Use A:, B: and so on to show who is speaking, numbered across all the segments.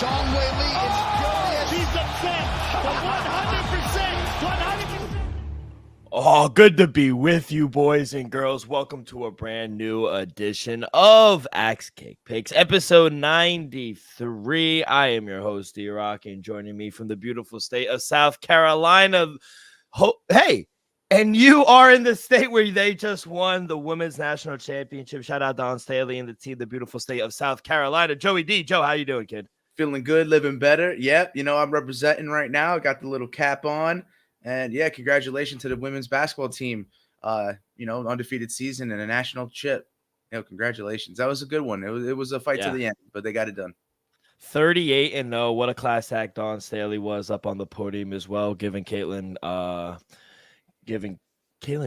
A: Sean Whaley is furious.
B: He's upset. The 100%.
C: Oh, good to be with you, boys and girls. Welcome to a brand new edition of Axe Cake Picks, episode 93. I am your host, D-Rock, and joining me from the beautiful state of South Carolina. Hey, and you are in the state where they just won the Women's National Championship. Shout out Don Staley and the team, the beautiful state of South Carolina. Joey D. Joe, how you doing, kid?
D: Feeling good, living better. Yep, I'm representing right now. I got the little cap on. And yeah, congratulations to the women's basketball team. Undefeated season and a national chip. Congratulations. That was a good one. It was a fight to the end, but they got it done.
C: 38-0. What a class act Don Staley was up on the podium as well, giving Caitlin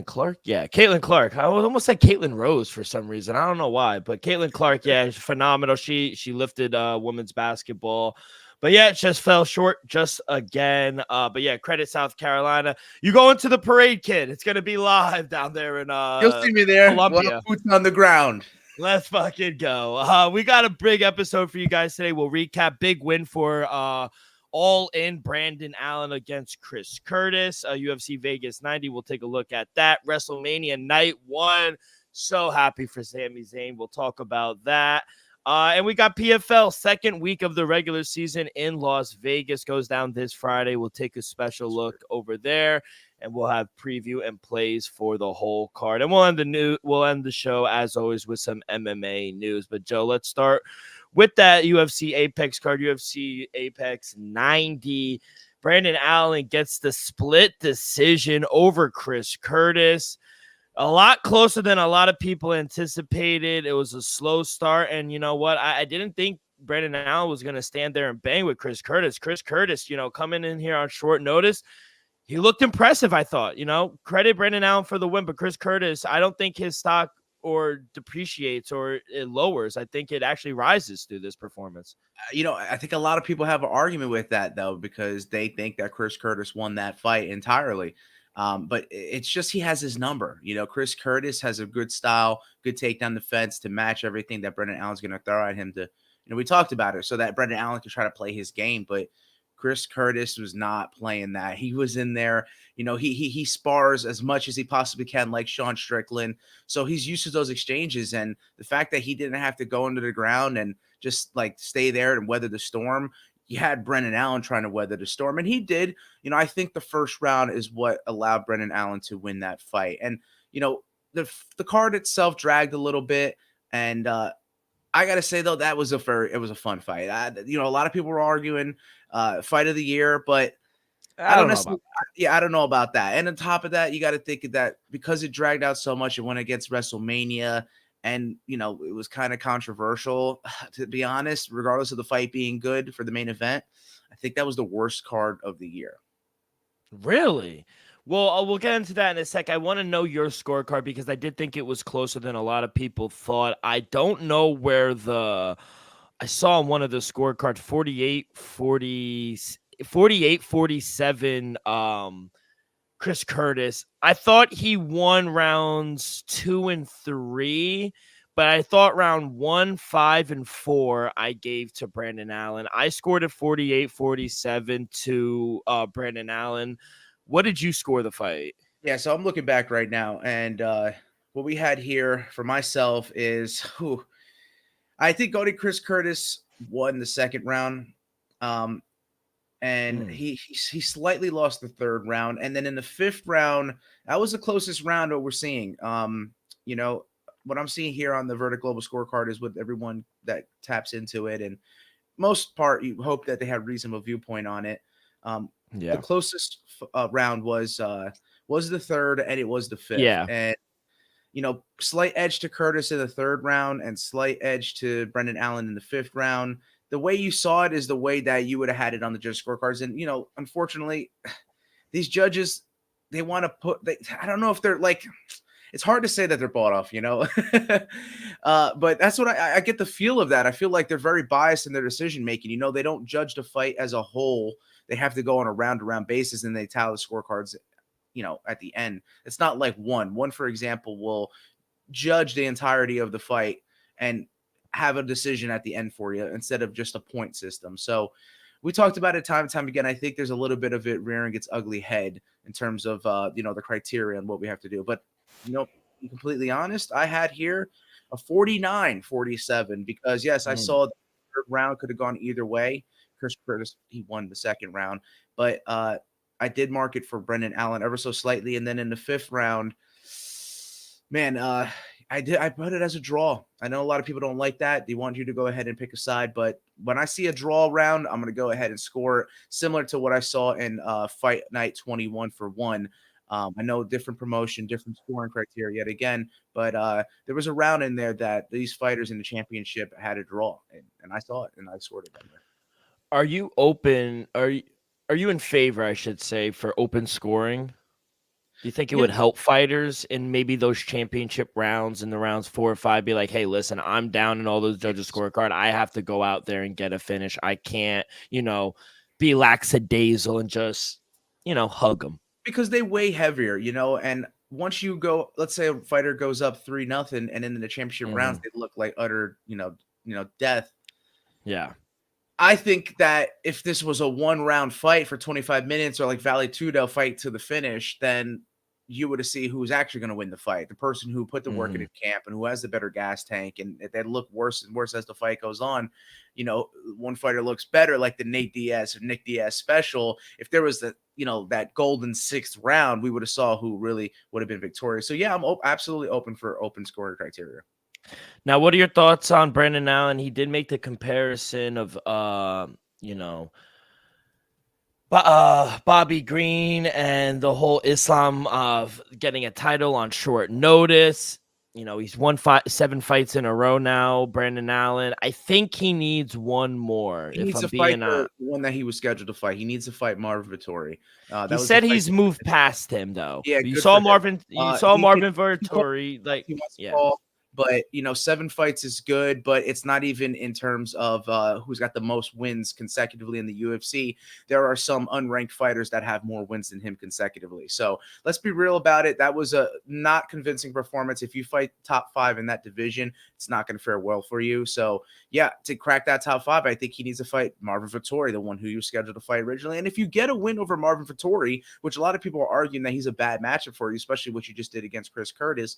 C: Clark. Yeah, Caitlin Clark. I almost said Caitlin Rose for some reason. I don't know why, but Caitlin Clark, yeah, phenomenal. She lifted women's basketball. But yeah, it just fell short just again. But yeah, credit South Carolina. You go into the parade, kid. It's gonna be live down there in
D: You'll see me there.
C: Columbia.
D: Boots on the ground.
C: Let's fucking go. We got a big episode for you guys today. We'll recap big win for all in Brandon Allen against Chris Curtis. UFC Vegas 90. We'll take a look at that. WrestleMania Night 1. So happy for Sami Zayn. We'll talk about that. And we got PFL, second week of the regular season in Las Vegas, goes down this Friday. We'll take a special look over there, and we'll have preview and plays for the whole card. And we'll end the show as always with some MMA news. But Joe, let's start with that UFC Apex card, UFC Apex 90. Brandon Allen gets the split decision over Chris Curtis. A lot closer than a lot of people anticipated. It was a slow start, and you know what? I didn't think Brandon Allen was going to stand there and bang with Chris Curtis. Chris Curtis, coming in here on short notice, he looked impressive, I thought. Credit Brandon Allen for the win, but Chris Curtis, I don't think his stock or depreciates or it lowers. I think it actually rises through this performance.
D: I think a lot of people have an argument with that, though, because they think that Chris Curtis won that fight entirely. But it's just he has his number. Chris Curtis has a good style, good takedown defense to match everything that Brendan Allen's going to throw at him to, we talked about it, so that Brendan Allen can try to play his game. But Chris Curtis was not playing that. He was in there. He spars as much as he possibly can, like Sean Strickland. So he's used to those exchanges. And the fact that he didn't have to go into the ground and just like stay there and weather the storm, you had Brendan Allen trying to weather the storm, and he did. I think the first round is what allowed Brendan Allen to win that fight. And, the card itself dragged a little bit. And I got to say, though, it was a fun fight. A lot of people were arguing fight of the year, but I don't know about that. And on top of that, you got to think that because it dragged out so much, it went against WrestleMania. And, it was kind of controversial, to be honest, regardless of the fight being good for the main event. I think that was the worst card of the year.
C: Really? Well, we'll get into that in a sec. I want to know your scorecard because I did think it was closer than a lot of people thought. I don't know where I saw on one of the scorecards 48-47 Chris Curtis. I thought he won rounds 2 and 3, but I thought round 1, 5, and 4 I gave to Brandon Allen. I scored at 48-47 to Brandon Allen. What did you score the fight?
D: Yeah, so I'm looking back right now, and what we had here for myself is, I think only Chris Curtis won the second round. And he slightly lost the third round. And then in the fifth round, that was the closest round that we're seeing. What I'm seeing here on the Verdict Global scorecard is with everyone that taps into it. And most part, you hope that they have reasonable viewpoint on it. The closest round was the third, and it was the fifth.
C: Yeah.
D: And, slight edge to Curtis in the third round and slight edge to Brendan Allen in the fifth round. The way you saw it is the way that you would have had it on the judge scorecards. And, unfortunately, these judges, they want to I don't know if they're like, it's hard to say that they're bought off, but that's what I get the feel of that. I feel like they're very biased in their decision-making. They don't judge the fight as a whole. They have to go on a round-to-round basis, and they tally the scorecards, at the end. It's not like one, for example, will judge the entirety of the fight and have a decision at the end for you instead of just a point system. So we talked about it time and time again. I think there's a little bit of it rearing its ugly head in terms of the criteria and what we have to do. But to be completely honest, I had here a 49-47 because yes, I saw the third round could have gone either way. Chris Curtis, he won the second round, but I did mark it for Brendan Allen ever so slightly. And then in the fifth round, man, I put it as a draw. I know a lot of people don't like that. They want you to go ahead and pick a side, but when I see a draw round, I'm going to go ahead and score it similar to what I saw in Fight Night 21 for one. I know different promotion, different scoring criteria yet again, but there was a round in there that these fighters in the championship had a draw, and I saw it, and I scored it down there.
C: Are you open? Are you in favor, I should say, for open scoring? Do you think it would help fighters in maybe those championship rounds in the rounds 4 or 5 be like, hey, listen, I'm down in all those judges' scorecard. I have to go out there and get a finish. I can't, be lackadaisical and just, hug them.
D: Because they weigh heavier, and once you go, let's say a fighter goes up 3-0 and in the championship rounds, they look like utter, death.
C: Yeah.
D: I think that if this was a 1-round fight for 25 minutes or like Vale Tudo fight to the finish, then you would see who's actually going to win the fight. The person who put the work in at camp and who has the better gas tank, and they look worse and worse as the fight goes on. One fighter looks better, like the Nate Diaz or Nick Diaz special. If there was that golden 6th round, we would have saw who really would have been victorious. So yeah, I'm absolutely open for open scoring criteria.
C: Now, what are your thoughts on Brendan Allen? He did make the comparison of, Bobby Green and the whole Islam of getting a title on short notice. He's won 7 fights in a row now, Brendan Allen. I think he needs one more.
D: He needs to fight the one that he was scheduled to fight. He needs to fight Marvin Vettori.
C: He said he's moved past him, though.
D: Yeah,
C: you saw Marvin. You saw Marvin Vettori. Like,
D: yeah. But 7 fights is good, but it's not even in terms of who's got the most wins consecutively in the UFC. There are some unranked fighters that have more wins than him consecutively. So let's be real about it. That was a not convincing performance. If you fight top 5 in that division, it's not going to fare well for you. So yeah, to crack that top 5, I think he needs to fight Marvin Vettori, the one who you scheduled to fight originally. And if you get a win over Marvin Vettori, which a lot of people are arguing that he's a bad matchup for you, especially what you just did against Chris Curtis,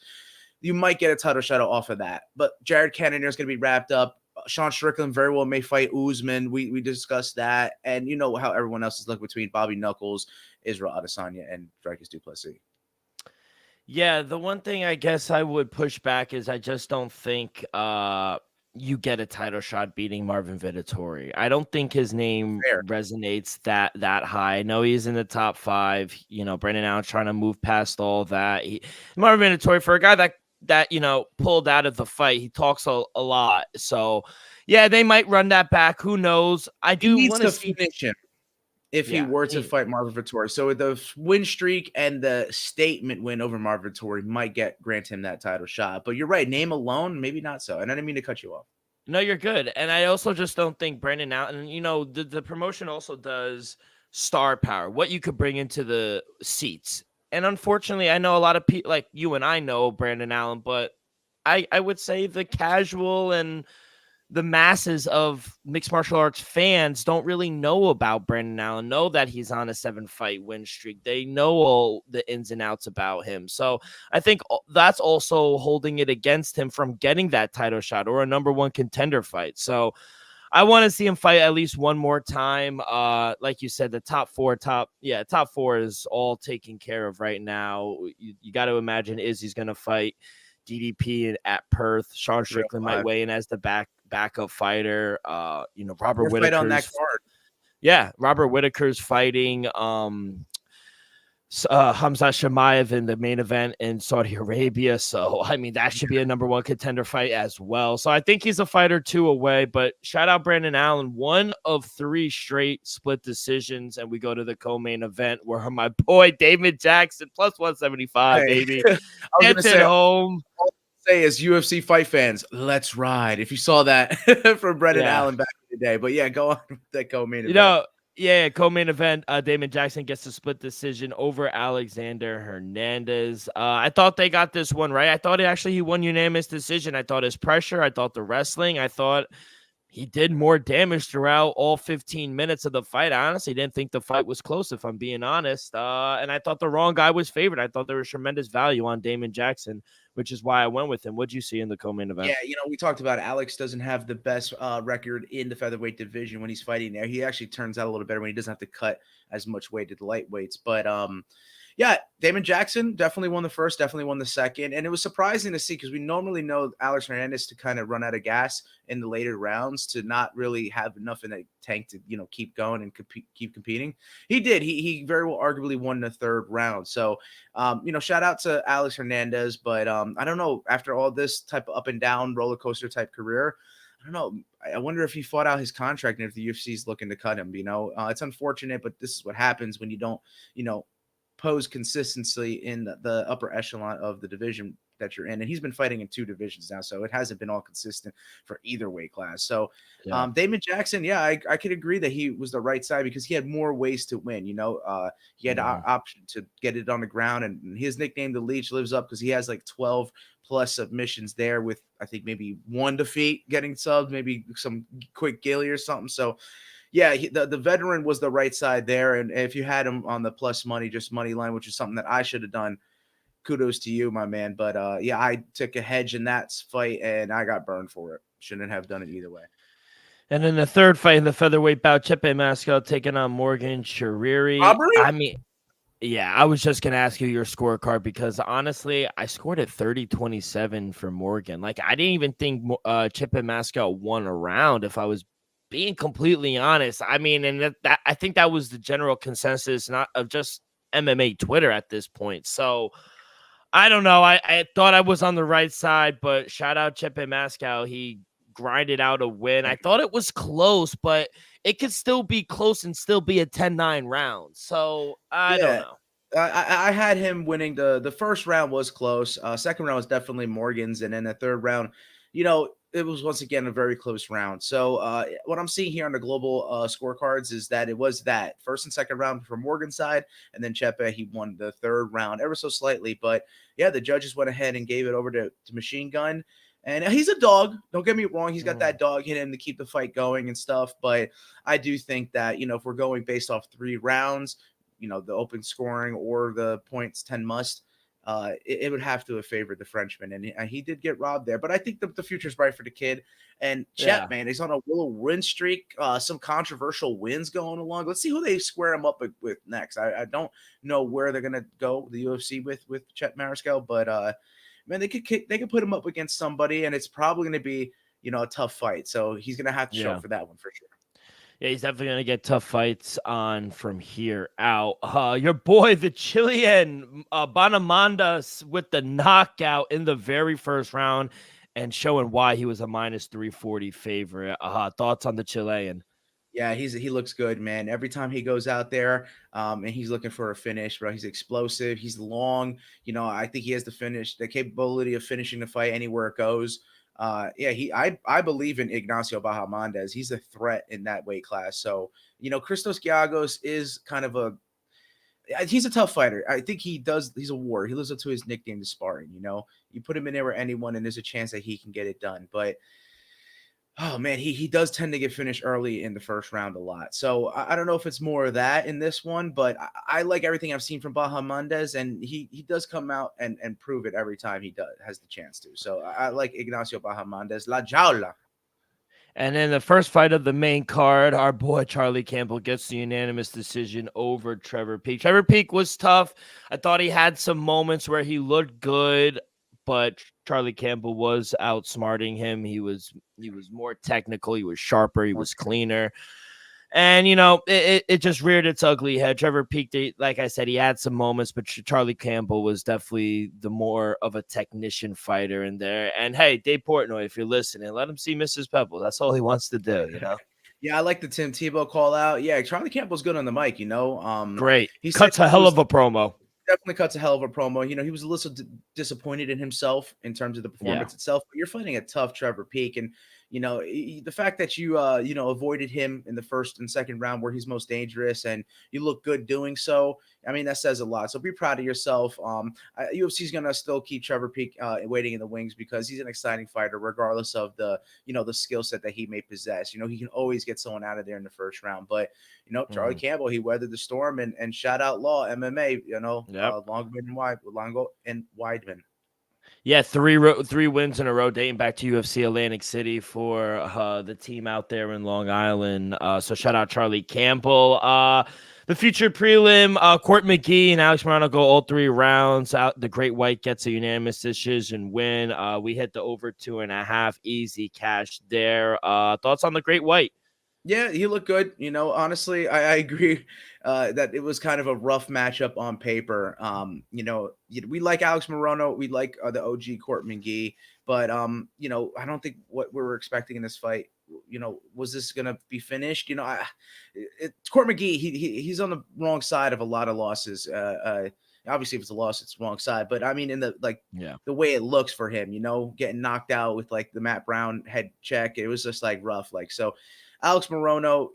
D: you might get a title shot off of that. But Jared Cannonier is going to be wrapped up. Sean Strickland very well may fight Usman. We discussed that. And you know how everyone else is looking between Bobby Knuckles, Israel Adesanya, and Dricus du Plessis.
C: Yeah, the one thing I guess I would push back is I just don't think you get a title shot beating Marvin Vettori. I don't think his name resonates that high. I know he's in the top 5. Brendan Allen's trying to move past all that. Marvin Vettori, for a guy that pulled out of the fight, he talks a lot. So yeah, they might run that back. Who knows? I do want to
D: finish him if he were to fight Marvin Vettori. So the win streak and the statement win over Marvin Vettori might grant him that title shot. But you're right, name alone, maybe not so. And I didn't mean to cut you off.
C: No, you're good. And I also just don't think Brendan Allen, the promotion also does star power, what you could bring into the seats. And unfortunately, I know a lot of people like you and I know Brendan Allen, but I would say the casual and the masses of mixed martial arts fans don't really know about Brendan Allen, know that he's on a 7-fight win streak. They know all the ins and outs about him. So I think that's also holding it against him from getting that title shot or a number 1 contender fight. So I want to see him fight at least one more time. Like you said, the top 4 is all taken care of right now. You got to imagine Izzy's going to fight DDP at Perth. Sean Strickland might weigh in as the backup fighter. Robert Whittaker
D: on that card.
C: Yeah, Robert Whittaker's fighting Hamza Shemaev in the main event in Saudi Arabia. So, I mean, that should be a number 1 contender fight as well. So I think he's a fight or 2 away, but shout out Brendan Allen, 1 of 3 straight split decisions. And we go to the co-main event where my boy, David Jackson, plus 175, baby. Gets it home.
D: All I say is UFC fight fans, let's ride. If you saw that from Brendan Allen back in the day, but yeah, go on with that co-main event.
C: Yeah, co-main event. Damon Jackson gets a split decision over Alexander Hernandez. I thought they got this one right. I thought he won unanimous decision. I thought his pressure. I thought the wrestling. I thought he did more damage throughout all 15 minutes of the fight. I honestly didn't think the fight was close, if I'm being honest. And I thought the wrong guy was favored. I thought there was tremendous value on Damon Jackson, which is why I went with him. What'd you see in the co-main event?
D: Yeah, we talked about Alex doesn't have the best record in the featherweight division when he's fighting there. He actually turns out a little better when he doesn't have to cut as much weight to the lightweights. But yeah, Damon Jackson definitely won the first, definitely won the second. And it was surprising to see because we normally know Alex Hernandez to kind of run out of gas in the later rounds to not really have enough in the tank to, keep going and keep competing. He did. He very well arguably won the third round. So, shout out to Alex Hernandez. But I don't know, after all this type of up and down roller coaster type career, I don't know. I wonder if he fought out his contract and if the UFC is looking to cut him. It's unfortunate, but this is what happens when you don't, pose consistency in the upper echelon of the division that you're in. And he's been fighting in two divisions now, so it hasn't been all consistent for either weight class. So Damon Jackson, I could agree that he was the right side because he had more ways to win. He had an option to get it on the ground, and his nickname, the Leech, lives up because he has like 12 plus submissions there with, I think, maybe one defeat getting subbed, maybe some quick gilly or something. So yeah, the veteran was the right side there. And if you had him on the plus money, just money line, which is something that I should have done, kudos to you, my man. But I took a hedge in that fight and I got burned for it. Shouldn't have done it either way.
C: And then the third fight in the featherweight bout, Chepe Masco taking on Morgan Shariri.
D: Robbery?
C: I mean, yeah, I was just going to ask you your scorecard because honestly, I scored at 30-27 for Morgan. Like, I didn't even think Chepe Masco won a round if I was being completely honest. I mean, and that I think that was the general consensus, not of just MMA Twitter at this point. So I don't know. I thought I was on the right side, but shout out Chepe Masco. He grinded out a win. I thought it was close, but it could still be close and still be a 10-9 round. So I don't know.
D: I had him winning. The first round was close. Second round was definitely Morgan's. And then the third round, it was once again a very close round. So what I'm seeing here on the global scorecards is that it was that first and second round for Morgan's side, and then Chepe, he won the third round ever so slightly. But yeah, the judges went ahead and gave it over to Machine Gun. And he's a dog. Don't get me wrong. He's got that dog in him to keep the fight going and stuff. But I do think that, if we're going based off 3 rounds, the open scoring or the points 10 must, it would have to have favored the Frenchman, and he did get robbed there. But I think the future's bright for the kid. And Chet, man, he's on a little win streak, some controversial wins going along. Let's see who they square him up with next. I don't know where they're gonna go, the UFC with Chet Mariscal, but man, they could put him up against somebody, and it's probably gonna be a tough fight. So he's gonna have to show up for that one for sure.
C: Yeah, he's definitely going to get tough fights on from here out. Your boy, the Chilean, Bonamondas with the knockout in the very first round and showing why he was a minus 340 favorite. Thoughts on the Chilean?
D: Yeah, he looks good, man. Every time he goes out there, and he's looking for a finish, bro. He's explosive. He's long. I think he has the capability of finishing the fight anywhere it goes. I believe in Ignacio Bahamondes. He's a threat in that weight class. So, Christos Giagos is kind of he's a tough fighter. I think he's a warrior. He lives up to his nickname, the Spartan. You put him in there with anyone and there's a chance that he can get it done. But oh man, he does tend to get finished early in the first round a lot. So I don't know if it's more of that in this one, but I like everything I've seen from Bahamondes, and he does come out and prove it every time he has the chance to. So I like Ignacio Bahamondes, La Jaula.
C: And then the first fight of the main card, our boy Charlie Campbell gets the unanimous decision over Trevor Peek. Trevor Peek was tough. I thought he had some moments where he looked good, but Charlie Campbell was outsmarting him. He was more technical. He was sharper. He was cleaner. And, it just reared its ugly head. Trevor Peek, like I said, he had some moments, but Charlie Campbell was definitely the more of a technician fighter in there. And, hey, Dave Portnoy, if you're listening, let him see Mrs. Pebble. That's all he wants to do,
D: Yeah, I like the Tim Tebow call out. Yeah, Charlie Campbell's good on the mic,
C: Great. He cuts a hell of a promo.
D: Definitely cuts a hell of a promo. He was a little disappointed in himself in terms of the performance itself. But you're fighting a tough Trevor Peek, and The fact that you avoided him in the first and second round where he's most dangerous, and you look good doing so. I mean, that says a lot. So be proud of yourself. UFC's gonna still keep Trevor Peek waiting in the wings because he's an exciting fighter, regardless of the skill set that he may possess. He can always get someone out of there in the first round. But Charlie Campbell, he weathered the storm, and shout out Law MMA.
C: Yep.
D: Longo and Weidman.
C: Yeah, three wins in a row dating back to UFC Atlantic City for the team out there in Long Island. So shout out Charlie Campbell. The future prelim, Court McGee and Alex Morono go all 3 rounds. Out the Great White gets a unanimous decision win. We hit the over 2.5, easy cash there. Thoughts on the Great White?
D: Yeah, he looked good. Honestly, I agree that it was kind of a rough matchup on paper. We like Alex Morono. We like the OG Court McGee. But, I don't think what we were expecting in this fight, was this going to be finished? Court McGee, he's on the wrong side of a lot of losses. Obviously, if it's a loss, it's the wrong side. But, I mean, in the way it looks for him, getting knocked out with, the Matt Brown head check, it was just, rough. So Alex Morono,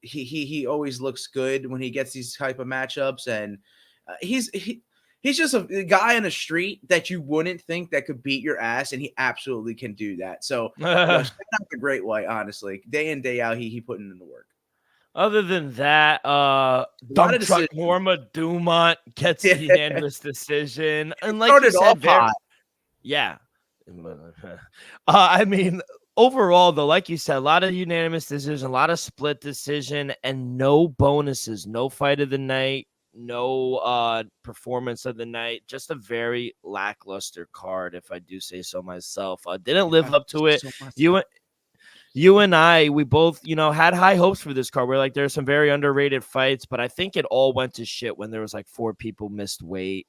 D: he always looks good when he gets these type of matchups, and he's just a guy in the street that you wouldn't think that could beat your ass, and he absolutely can do that. So shout out the Great White, honestly, day in day out, he putting in the work.
C: Other than that, dump truck Norma Dumont gets the unanimous decision, and like you said, yeah. I mean, overall, though, like you said, a lot of unanimous decision, a lot of split decision, and no bonuses, no fight of the night, no performance of the night. Just a very lackluster card, if I do say so myself. Didn't live up to it. You and I, we both, had high hopes for this card. We're like, there's some very underrated fights, but I think it all went to shit when there was 4 people missed weight,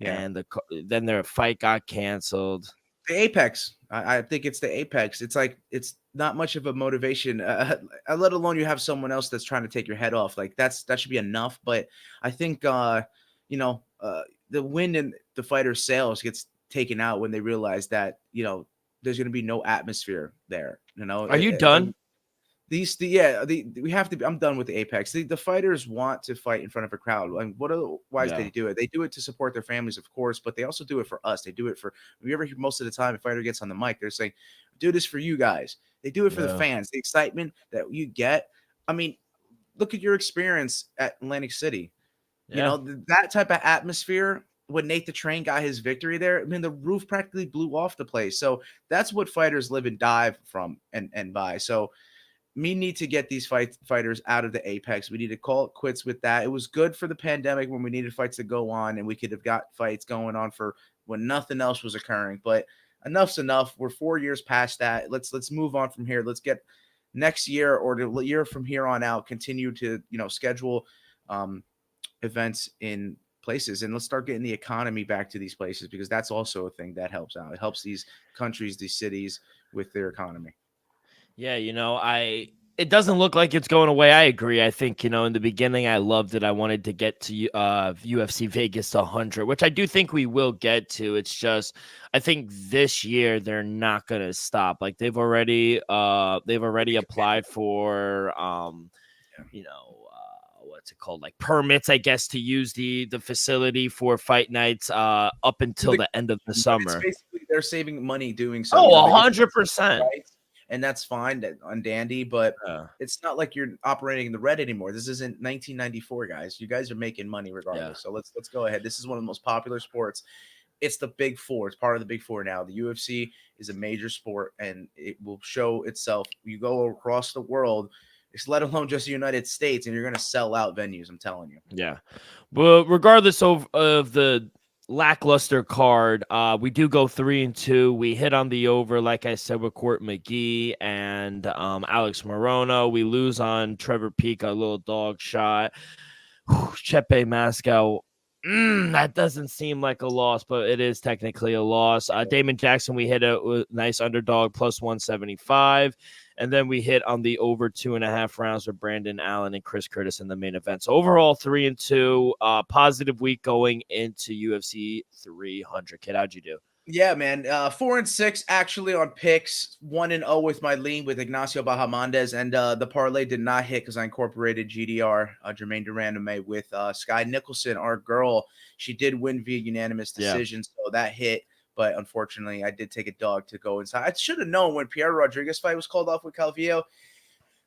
C: and then their fight got canceled.
D: The apex. I think it's the apex. It's it's not much of a motivation, let alone you have someone else that's trying to take your head off. That should be enough. But I think, the wind in the fighter's sails gets taken out when they realize that, there's going to be no atmosphere there.
C: Are you done?
D: We have to be. I'm done with the apex. The fighters want to fight in front of a crowd. And what otherwise they do it? They do it to support their families, of course, but they also do it for us. They do it for. We ever hear most of the time a fighter gets on the mic, they're saying, "Do this for you guys." They do it for the fans, the excitement that you get. I mean, look at your experience at Atlantic City. That type of atmosphere. When Nate the Train got his victory there, I mean, the roof practically blew off the place. So that's what fighters live and die from and by. So. We need to get these fighters out of the apex. We need to call it quits with that. It was good for the pandemic when we needed fights to go on, and we could have got fights going on for when nothing else was occurring. But enough's enough. We're 4 years past that. Let's move on from here. Let's get next year or the year from here on out, continue to schedule events in places, and let's start getting the economy back to these places, because that's also a thing that helps out. It helps these countries, these cities with their economy.
C: Yeah, it doesn't look like it's going away. I agree. I think, in the beginning, I loved it. I wanted to get to UFC Vegas 100, which I do think we will get to. It's just, I think this year they're not going to stop. They've already applied for, what's it called? Permits, I guess, to use the facility for fight nights up until the end of the summer.
D: Basically, they're saving money doing so.
C: Oh, 100%.
D: And that's fine on dandy, but it's not like you're operating in the red anymore. This isn't 1994, guys. You guys are making money regardless. Yeah. So let's go ahead. This is one of the most popular sports. It's the Big Four. It's part of the Big Four now. The UFC is a major sport, and it will show itself. You go across the world, let alone just the United States, and you're going to sell out venues. I'm telling you.
C: Yeah. But regardless of the lackluster card, we do go 3-2. We hit on the over, like I said, with Court McGee and Alex Morono. We lose on Trevor Peek, a little dog shot. Chepe Mascow, that doesn't seem like a loss, but it is technically a loss. Damon Jackson, we hit a nice underdog plus 175. And then we hit on the over 2.5 rounds with Brandon Allen and Chris Curtis in the main event. So overall, 3-2. Positive week going into UFC 300. Kid, how'd you do?
D: Yeah, man. 4-6 actually on picks. 1-0 with my lean with Ignacio Bahamondes, and the parlay did not hit because I incorporated GDR, Jermaine Durandame, with Sky Nicholson, our girl. She did win via unanimous
C: Yeah.
D: decision, so that hit. But unfortunately, I did take a dog to go inside. I should have known when Pierre Rodriguez fight was called off with Calvillo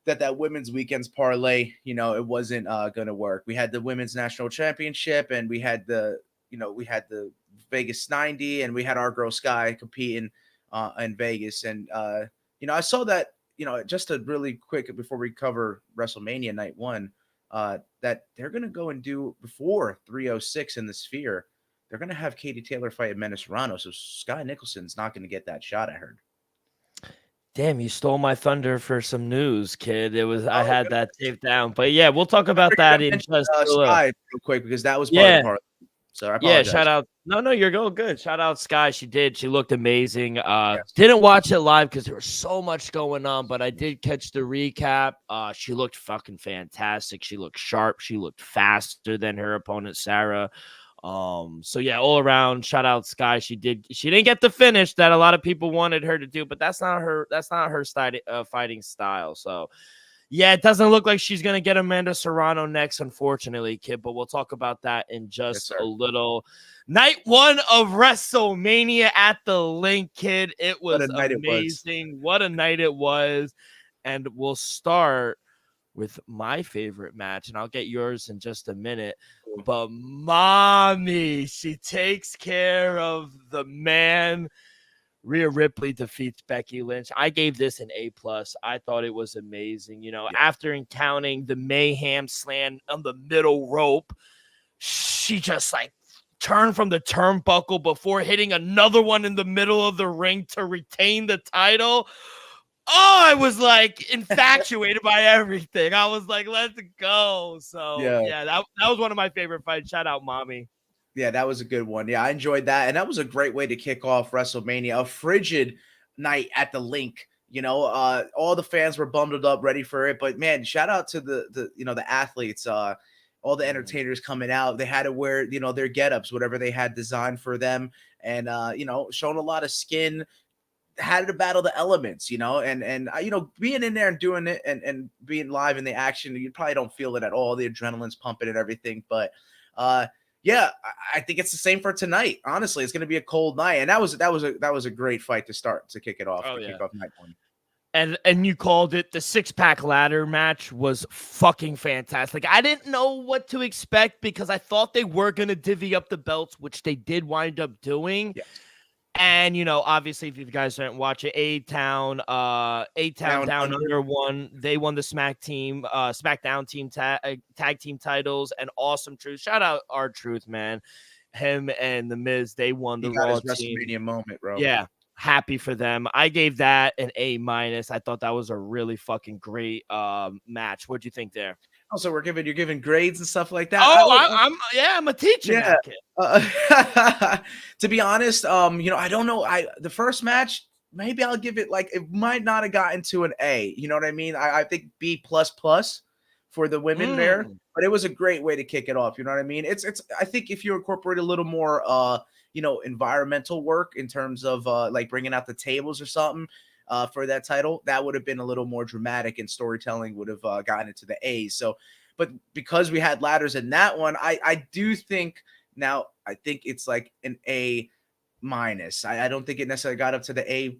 D: that women's weekends parlay, it wasn't going to work. We had the women's national championship, and we had the Vegas 90, and we had our girl Sky competing in Vegas. And I saw that, just a really quick before we cover WrestleMania night 1, that they're going to go and do before 306 in the Sphere. They're going to have Katie Taylor fight Amanda Serrano, so Sky Nicholson's not going to get that shot, I heard.
C: Damn, you stole my thunder for some news, kid. I had that taped down, but yeah, we'll talk about that in just a little.
D: Sky real quick because that was part of the part. So I apologize.
C: Yeah, shout out. No, you're going good. Shout out Sky. She looked amazing. Didn't watch it live because there was so much going on, but I did catch the recap. She looked fucking fantastic. She looked sharp. She looked faster than her opponent, Sarah. So yeah, all around, shout out Sky. She didn't get the finish that a lot of people wanted her to do, but that's not her fighting style. So yeah, it doesn't look like she's gonna get Amanda Serrano next, unfortunately, kid. But we'll talk about that in just a little. Night 1 of WrestleMania at the Link, kid. It was amazing. What a night it was. And we'll start with my favorite match, and I'll get yours in just a minute. But mommy, she takes care of the man. Rhea Ripley defeats Becky Lynch. I gave this an A+. I thought it was amazing. After encountering the mayhem slam on the middle rope, she just turned from the turnbuckle before hitting another one in the middle of the ring to retain the title. Oh, I was infatuated by everything. I was like, let's go. So yeah, that was one of my favorite fights. Shout out, mommy.
D: Yeah, that was a good one. Yeah, I enjoyed that. And that was a great way to kick off WrestleMania, a frigid night at the Link. All the fans were bundled up, ready for it. But man, shout out to the athletes, all the entertainers coming out. They had to wear, their getups, whatever they had designed for them. And, showing a lot of skin, had to battle the elements, and being in there and doing it and being live in the action, you probably don't feel it at all. The adrenaline's pumping and everything. But, yeah, I think it's the same for tonight. Honestly, it's going to be a cold night, and that was a great fight to kick it off. Kick off night 1.
C: And you called it. The 6-pack ladder match was fucking fantastic. I didn't know what to expect because I thought they were going to divvy up the belts, which they did wind up doing. Yes. And, obviously, if you guys didn't watch it, A-Town Down Under won. They won the SmackDown team tag team titles, and Awesome Truth. Shout out R-Truth, man. Him and The Miz, they won the Raw team.
D: WrestleMania moment, bro.
C: Yeah, happy for them. I gave that an A-. I thought that was a really fucking great match. What'd you think there?
D: Also, you're giving grades and stuff like that.
C: I'm a teacher.
D: Yeah. To be honest, I don't know. The first match, maybe I'll give it it might not have gotten to an A. You know what I mean? I think B++ for the women there, but it was a great way to kick it off. You know what I mean? It's. I think if you incorporate a little more, environmental work in terms of bringing out the tables or something. For that title, that would have been a little more dramatic, and storytelling would have gotten it to the A's. So, but because we had ladders in that one, I do think now, I think it's an A-. I don't think it necessarily got up to the A+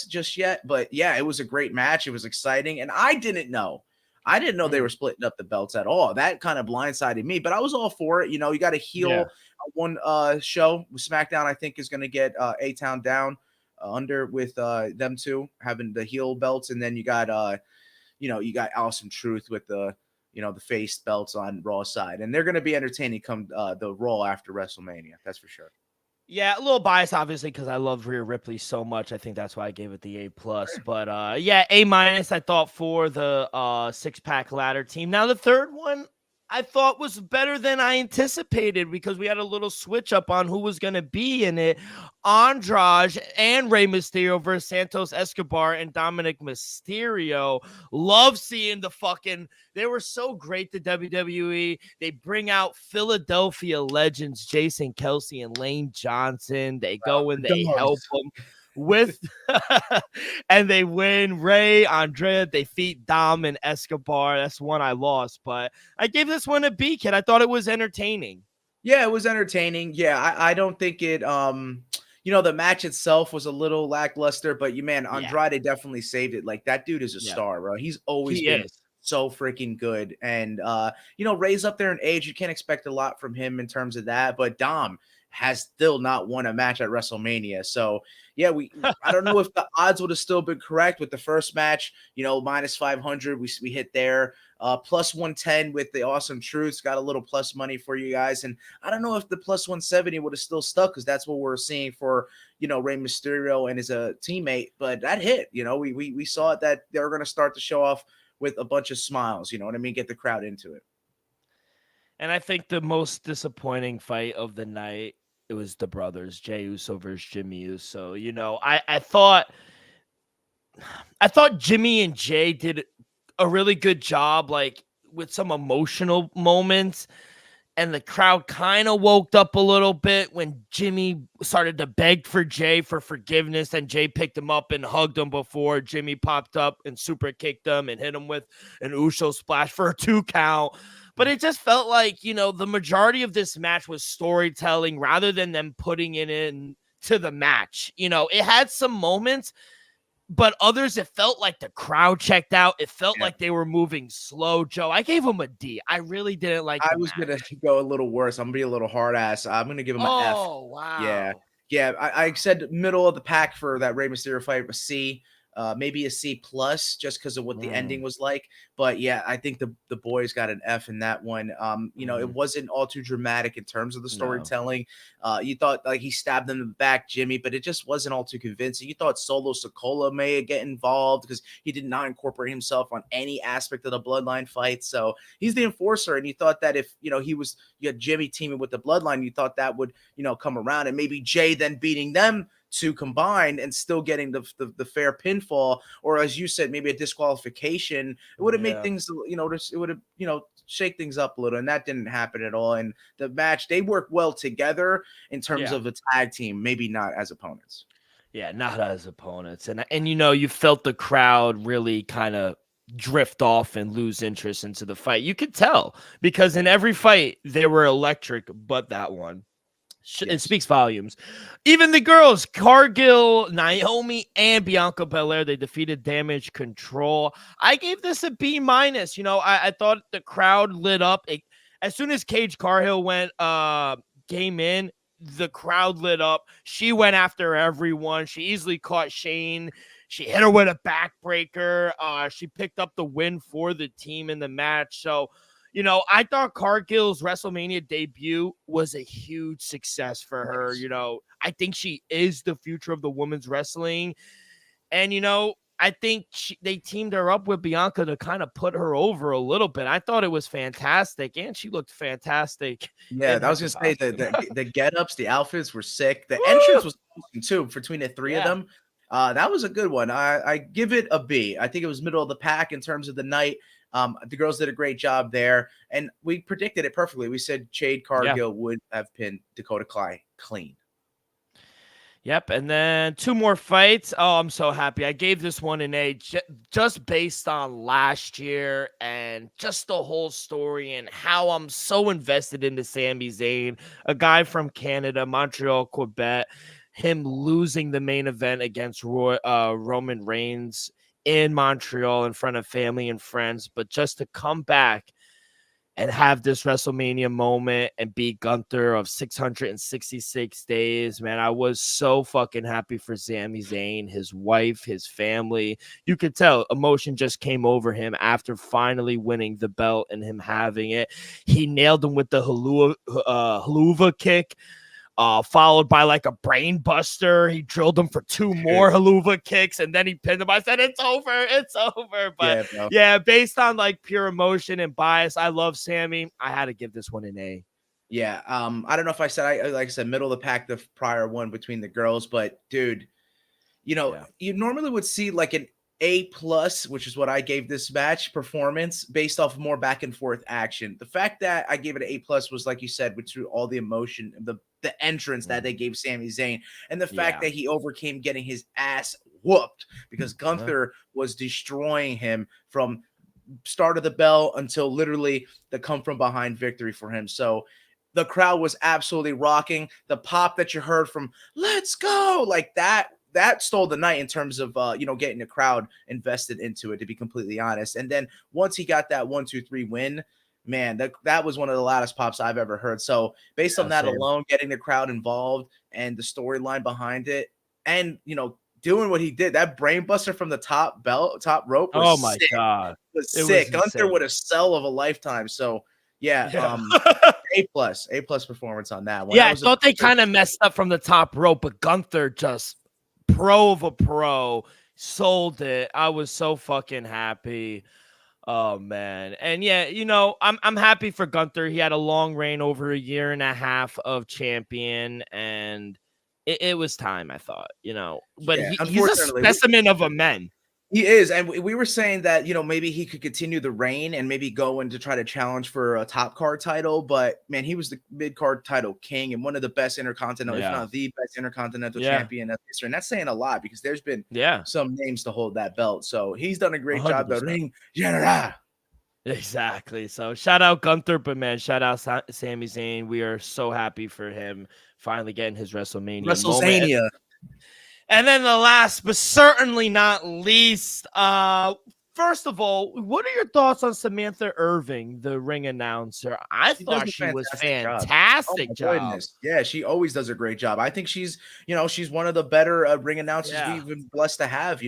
D: just yet, but yeah, it was a great match. It was exciting, and I didn't know they were splitting up the belts at all. That kind of blindsided me, but I was all for it. You got a heel one show. SmackDown, I think, is going to get A-Town Down Under with them two having the heel belts, and then you got Awesome Truth with the face belts on Raw side, and they're going to be entertaining come the Raw after WrestleMania. That's for sure.
C: Yeah, a little biased, obviously, because I love Rhea Ripley so much. I think that's why I gave it the A+. But yeah, A- I thought for the 6-pack ladder team. Now the third one, I thought was better than I anticipated because we had a little switch up on who was going to be in it. Andrade and Rey Mysterio versus Santos Escobar and Dominic Mysterio. Love seeing they were so great, the WWE. They bring out Philadelphia legends, Jason Kelsey and Lane Johnson. They go and they help them with and they win. Ray, Andrea, they defeat Dom and Escobar. That's one I lost, but I gave this one a B, kid. I thought it was entertaining.
D: Yeah, it was entertaining. Yeah, I don't think it the match itself was a little lackluster, but Andrade definitely saved it. Like, that dude is a star, bro. He's always been so freaking good. And Ray's up there in age. You can't expect a lot from him in terms of that, but Dom has still not won a match at WrestleMania. So yeah, I don't know if the odds would have still been correct with the first match, minus 500. We hit there, plus 110 with the Awesome Truths, got a little plus money for you guys. And I don't know if the plus 170 would have still stuck, because that's what we're seeing for, Rey Mysterio and his teammate, but that hit, we saw it, that they're going to start to show off with a bunch of smiles, you know what I mean? Get the crowd into it.
C: And I think the most disappointing fight of the night, it was the brothers, Jey Uso versus Jimmy Uso. I thought Jimmy and Jay did a really good job, like with some emotional moments, and the crowd kind of woke up a little bit when Jimmy started to beg for Jay for forgiveness, and Jay picked him up and hugged him before Jimmy popped up and super kicked him and hit him with an Uso splash for a 2 count. But it just felt like, the majority of this match was storytelling rather than them putting it in to the match. It had some moments, but others, it felt like the crowd checked out. It felt like they were moving slow, Joe. I gave them a D. I really didn't like
D: I was going to go a little worse. I'm going to be a little hard ass. I'm going to give them an F.
C: Oh, wow.
D: Yeah. Yeah. I said middle of the pack for that Rey Mysterio fight, a C. Maybe a C plus, just because of what the ending was like. But yeah, I think the boys got an F in that one. It wasn't all too dramatic in terms of the storytelling. No. You thought like he stabbed them in the back, Jimmy, but it just wasn't all too convincing. You thought Solo Sikoa may get involved because he did not incorporate himself on any aspect of the Bloodline fight. So he's the enforcer, and you thought that if you had Jimmy teaming with the Bloodline, you thought that would come around, and maybe Jay then beating them to combine and still getting the fair pinfall, or as you said, maybe a disqualification. It would have made things, it would have, shake things up a little, and that didn't happen at all. And the match, they work well together in terms of a tag team, maybe not as opponents.
C: Yeah, not as opponents. And you felt the crowd really kind of drift off and lose interest into the fight. You could tell, because in every fight they were electric, but that one. It speaks volumes. Even the girls, Cargill, Naomi, and Bianca Belair, they defeated Damage Control. I gave this a B minus. I thought the crowd lit up. As soon as Cage Cargill came in, the crowd lit up. She went after everyone. She easily caught Shane. She hit her with a backbreaker. She picked up the win for the team in the match. So, I thought Cargill's WrestleMania debut was a huge success for her. I think she is the future of the women's wrestling. And, I think they teamed her up with Bianca to kind of put her over a little bit. I thought it was fantastic, and she looked fantastic.
D: Yeah, I was going to say the get-ups, the outfits were sick. The entrance was awesome, too, between the three of them. That was a good one. I give it a B. I think it was middle of the pack in terms of the night. The girls did a great job there, and we predicted it perfectly. We said Jade Cargill would have pinned Dakota Kai clean.
C: Yep, and then 2 more fights. Oh, I'm so happy. I gave this one an A just based on last year and just the whole story and how I'm so invested into Sami Zayn, a guy from Canada, Montreal, Quebec, him losing the main event against Roman Reigns in Montreal in front of family and friends, but just to come back and have this WrestleMania moment and beat Gunther of 666 days, man, I was so fucking happy for Sami Zayn, his wife, his family. You could tell emotion just came over him after finally winning the belt and him having it. He nailed him with the haluva kick. followed by like a brain buster. He drilled him for 2 more haluva kicks, and then he pinned him. I said, it's over. But yeah, based on like pure emotion and bias, I love Sammy. I had to give this one an A.
D: Yeah. I don't know if I said, like I said, middle of the pack, the prior one between the girls, but dude, you normally would see like an A+, which is what I gave this match performance based off of more back and forth action. The fact that I gave it an A+ was, like you said, with through all the emotion, the entrance that they gave Sami Zayn, and the fact that he overcame getting his ass whooped because Gunther was destroying him from start of the bell until literally the come from behind victory for him. So the crowd was absolutely rocking. The pop that you heard from "Let's go" like that stole the night in terms of getting the crowd invested into it, to be completely honest. And then once he got that 1-2-3 win, man, that was one of the loudest pops I've ever heard. So based on that alone, getting the crowd involved and the storyline behind it, and doing what he did, that brain buster from the top rope was sick.
C: God,
D: it was sick. Gunther with a sell of a lifetime. So A+ performance on that one.
C: Yeah, I thought they kind of messed up from the top rope, but Gunther just pro of a pro, sold it. I was so fucking happy. Oh man. And yeah, I'm happy for Gunther. He had a long reign, over a year and a half of champion, and it was time, I thought, but he's a specimen of a man.
D: He is, and we were saying that maybe he could continue the reign and maybe go in to try to challenge for a top card title, but man, he was the mid card title king and one of the best intercontinental, if not the best intercontinental champion of history, and that's saying a lot because there's been some names to hold that belt. So he's done a great 100%. Job. The ring general.
C: Exactly. So shout out Gunther, but man, shout out Sami Zayn. We are so happy for him finally getting his WrestleMania moment. And then the last, but certainly not least, first of all, what are your thoughts on Samantha Irving, the ring announcer? I thought she was fantastic job.
D: Yeah, she always does a great job. I think she's one of the better ring announcers we've been blessed to have.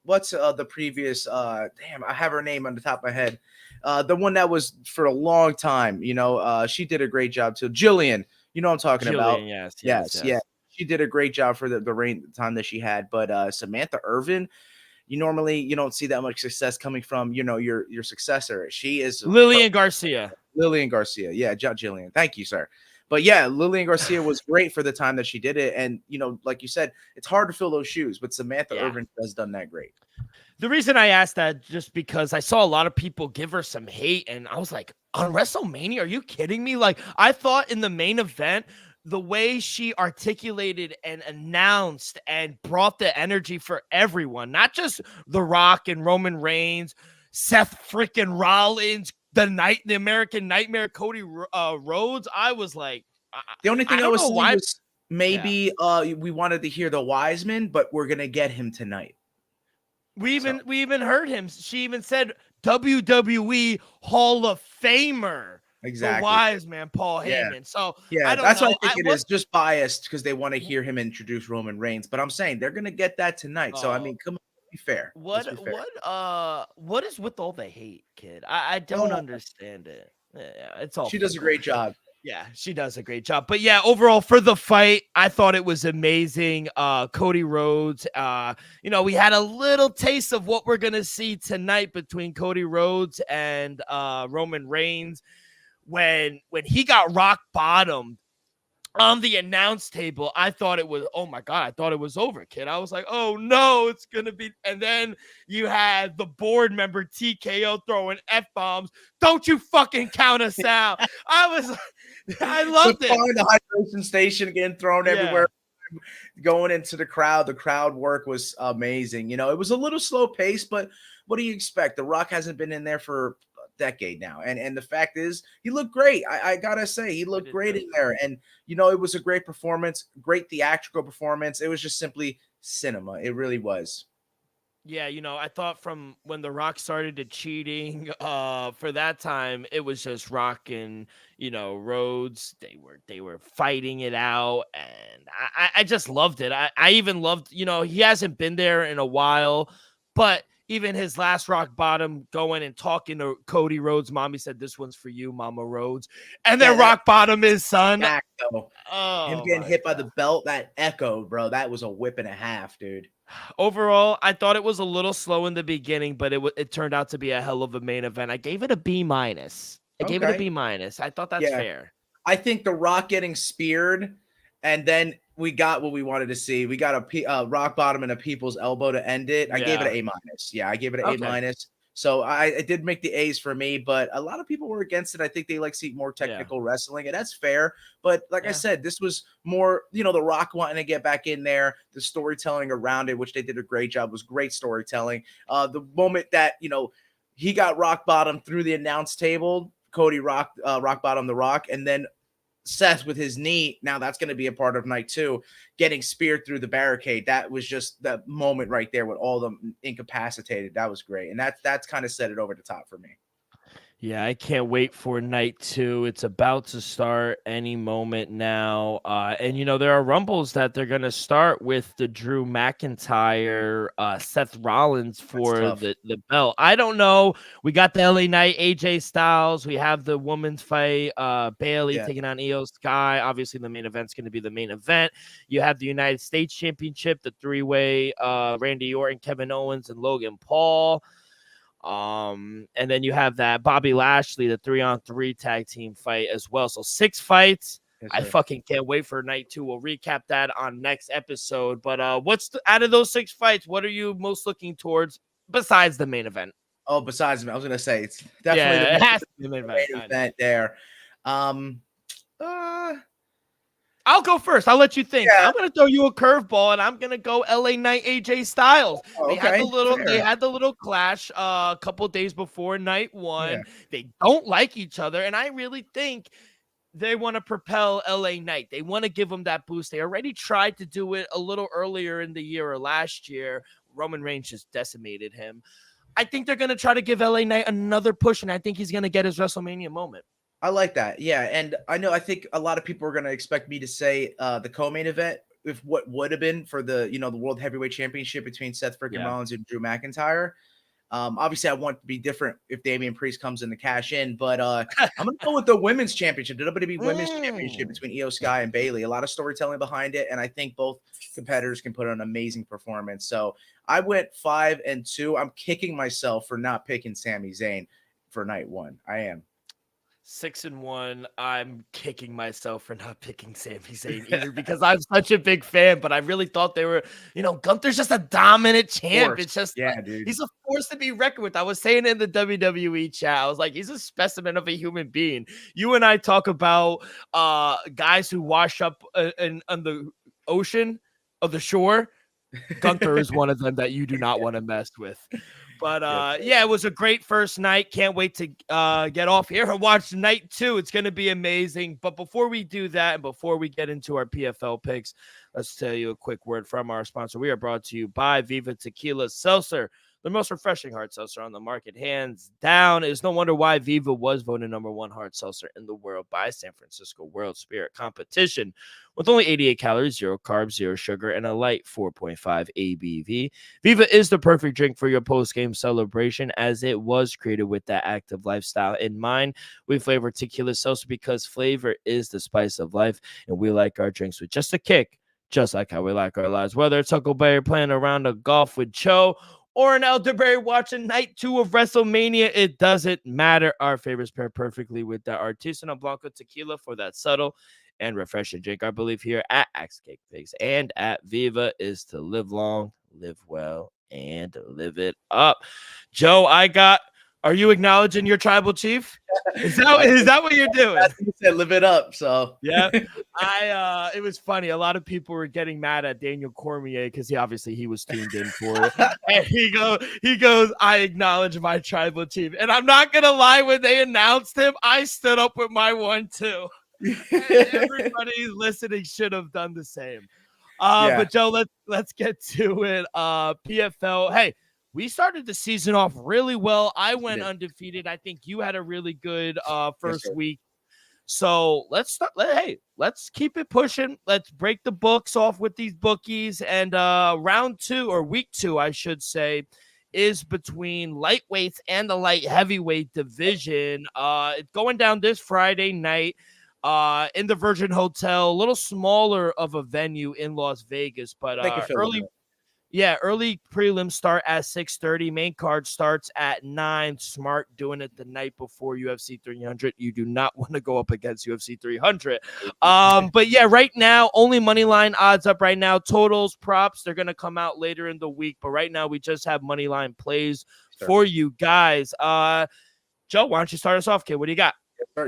D: What's the previous? Damn, I have her name on the top of my head. The one that was for a long time. She did a great job too. Jillian, you know what I'm talking about? Yes. She did a great job for the reign time that she had. But Samantha Irvin, you don't see that much success coming from your successor. She is
C: Lillian Garcia.
D: Yeah, Jillian. Thank you, sir. But yeah, Lillian Garcia was great for the time that she did it. And like you said, it's hard to fill those shoes, but Samantha Irvin has done that great.
C: The reason I asked that just because I saw a lot of people give her some hate, and I was like, on WrestleMania, are you kidding me? Like, I thought in the main event, the way she articulated and announced and brought the energy for everyone, not just The Rock and Roman Reigns, Seth freaking Rollins, the American Nightmare, Cody Rhodes. I was like,
D: the only thing I was saying was maybe we wanted to hear the Wiseman, but we're gonna get him tonight.
C: We even heard him. She even said WWE Hall of Famer.
D: Exactly.
C: The wise man, Paul Heyman. So
D: that's what I think it is. Just biased because they want to hear him introduce Roman Reigns. But I'm saying they're gonna get that tonight. So I mean, come on, be fair.
C: What is with all the hate, kid? I don't understand it. Yeah, it's all.
D: She does a great job.
C: Yeah, she does a great job. But yeah, overall for the fight, I thought it was amazing. Cody Rhodes, we had a little taste of what we're gonna see tonight between Cody Rhodes and Roman Reigns. When he got rock bottom on the announce table, I thought it was, oh my God, I thought it was over, kid. I was like, oh no, it's going to be. And then you had the board member TKO throwing F-bombs. Don't you fucking count us out. I loved it.
D: The hydration station getting thrown everywhere. Going into the crowd work was amazing. It was a little slow pace, but what do you expect? The Rock hasn't been in there for decade now, and the fact is he looked great. I gotta say he looked great in there, and it was a great performance, great theatrical performance. It was just simply cinema. It really was.
C: Yeah, I thought from when The Rock started to cheating, for that time, it was just Rock and Rhodes. They were fighting it out, and I just loved it. I even loved, he hasn't been there in a while, but even his last rock bottom going and talking to Cody Rhodes' mom. He said, "This one's for you, Mama Rhodes." And then rock bottom his son.
D: Back, though. Him
C: Oh,
D: getting hit by
C: God.
D: the belt, that echoed, bro. That was a whip and a half, dude.
C: Overall, I thought it was a little slow in the beginning, but it turned out to be a hell of a main event. I gave it a B minus. I gave it a B minus. I thought that's fair.
D: I think The Rock getting speared, and then we got what we wanted to see. We got a rock bottom and a people's elbow to end it. I gave it an A minus. Yeah, I gave it an A minus. So I did make the A's for me, but a lot of people were against it. I think they like see more technical wrestling, and that's fair. But like I said, this was more, The Rock wanting to get back in there. The storytelling around it, which they did a great job, was great storytelling. The moment that, he got rock bottom through the announce table, Cody rock bottom The Rock, and then Seth with his knee. Now that's going to be a part of night 2, getting speared through the barricade. That was just the moment right there with all of them incapacitated. That was great. And that's kind of set it over the top for me.
C: Yeah, I can't wait for night 2. It's about to start any moment now. And, there are rumbles that they're going to start with the Drew McIntyre, Seth Rollins for the belt. I don't know. We got the LA Knight, AJ Styles. We have the women's fight, Bailey taking on Io Sky. Obviously, the main event's going to be the main event. You have the United States Championship, the 3-way, Randy Orton, Kevin Owens, and Logan Paul. And then you have that Bobby Lashley, the 3-on-3 tag team fight as well. So 6 fights. Yes, I fucking can't wait for night 2. We'll recap that on next episode. But out of those 6 fights, what are you most looking towards besides the main event?
D: Oh, besides, I was gonna say it's definitely the main event there.
C: I'll go first. I'll let you think. I'm going to throw you a curveball, and I'm going to go LA Knight, AJ Styles. They had the little clash a couple days before night 1. Yeah. They don't like each other, and I really think they want to propel LA Knight. They want to give him that boost. They already tried to do it a little earlier in the year or last year. Roman Reigns just decimated him. I think they're going to try to give LA Knight another push, and I think he's going to get his WrestleMania moment.
D: I like that. Yeah. And I think a lot of people are going to expect me to say the co-main event if what would have been for the, the World Heavyweight Championship between Seth freaking Rollins and Drew McIntyre. Obviously I want to be different if Damian Priest comes in to cash in, but I'm going to go with the women's championship. There's going to be women's championship between Io Sky and Bailey. A lot of storytelling behind it. And I think both competitors can put on an amazing performance. So I went 5-2. I'm kicking myself for not picking Sami Zayn for night 1. I am.
C: 6-1. I'm kicking myself for not picking Sami Zayn either because I'm such a big fan, but I really thought they were, Gunther's just a dominant champ. It's just, dude. He's a force to be reckoned with. I was saying in the WWE chat, I was like, he's a specimen of a human being. You and I talk about guys who wash up on the ocean of the shore. Gunther is one of them that you do not want to mess with. But it was a great first night. Can't wait to get off here and watch night 2. It's going to be amazing. But before we do that and before we get into our PFL picks, let's tell you a quick word from our sponsor. We are brought to you by Viva Tequila Seltzer, the most refreshing hard seltzer on the market, hands down. It's no wonder why Viva was voted #1 hard seltzer in the world by San Francisco World Spirit Competition. With only 88 calories, 0 carbs, 0 sugar, and a light 4.5 ABV, Viva is the perfect drink for your post-game celebration as it was created with that active lifestyle in mind. We flavor tequila seltzer because flavor is the spice of life, and we like our drinks with just a kick, just like how we like our lives. Whether it's Huckleberry playing around a golf with Cho or an elderberry watching night 2 of WrestleMania, it doesn't matter. Our favorites pair perfectly with that Artisanal Blanco tequila for that subtle and refreshing drink. I believe here at Axe Cake Pigs and at Viva is to live long, live well, and live it up. Joe, are you acknowledging your tribal chief? Is that what you're doing?
D: You said live it up. So
C: yeah, it was funny. A lot of people were getting mad at Daniel Cormier because he was tuned in for it. And he goes, I acknowledge my tribal chief. And I'm not gonna lie, when they announced him, I stood up with my 1 too. And everybody listening should have done the same. But Joe, let's get to it. PFL. Hey, we started the season off really well. I went undefeated. I think you had a really good first week. So let's start. Let's keep it pushing. Let's break the books off with these bookies. And round 2 or week 2, I should say, is between lightweights and the light heavyweight division. Going down this Friday night in the Virgin Hotel, a little smaller of a venue in Las Vegas, but
D: They can fill it up.
C: early prelims start at 6:30. Main card starts at 9. Smart doing it the night before UFC 300. You do not want to go up against UFC 300. But yeah, right now, only money line odds up right now. Totals, props, they're going to come out later in the week. But right now, we just have money line plays for you guys. Joe, why don't you start us off, kid? What do you got?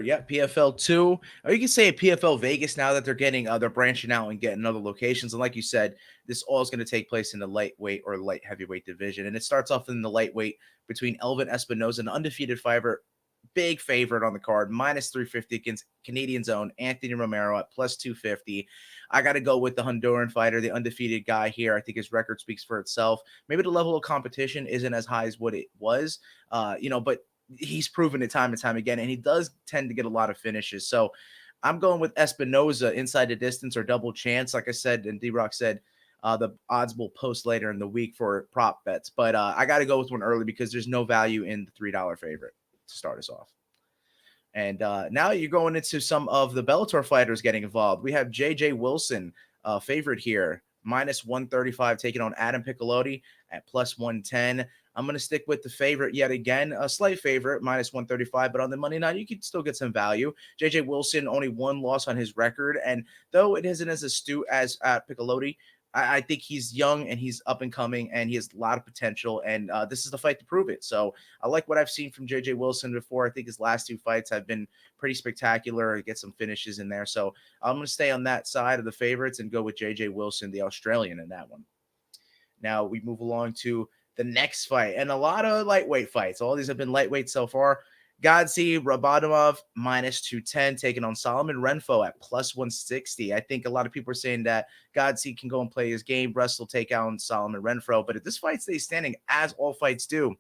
D: Yeah, PFL 2, or you can say PFL Vegas now that they're getting they're branching out and getting other locations. And like you said, this all is going to take place in the lightweight or light heavyweight division. And it starts off in the lightweight between Elvin Espinoza, an undefeated fighter, big favorite on the card, -350 against Canadian's own Anthony Romero at +250. I got to go with the Honduran fighter, the undefeated guy here. I think his record speaks for itself. Maybe the level of competition isn't as high as what it was, but he's proven it time and time again, and he does tend to get a lot of finishes. So I'm going with Espinoza inside the distance or double chance. Like I said, and D-Rock said, the odds will post later in the week for prop bets. But I got to go with one early because there's no value in the $3 favorite to start us off. And now you're going into some of the Bellator fighters getting involved. We have J.J. Wilson, favorite here, -135, taking on Adam Piccolotti at +110. I'm going to stick with the favorite yet again, a slight favorite, -135, but on the money line, you can still get some value. J.J. Wilson, only one loss on his record, and though it isn't as astute as Piccolotti, I think he's young and he's up and coming and he has a lot of potential, and this is the fight to prove it. So I like what I've seen from J.J. Wilson before. I think his last 2 fights have been pretty spectacular. Get some finishes in there. So I'm going to stay on that side of the favorites and go with J.J. Wilson, the Australian, in that one. Now we move along to the next fight, and a lot of lightweight fights. All these have been lightweight so far. Godsey Rabadomov -210, taking on Solomon Renfo at +160. I think a lot of people are saying that Godsey can go and play his game, wrestle, take out Solomon Renfro. But if this fight stays standing, as all fights do,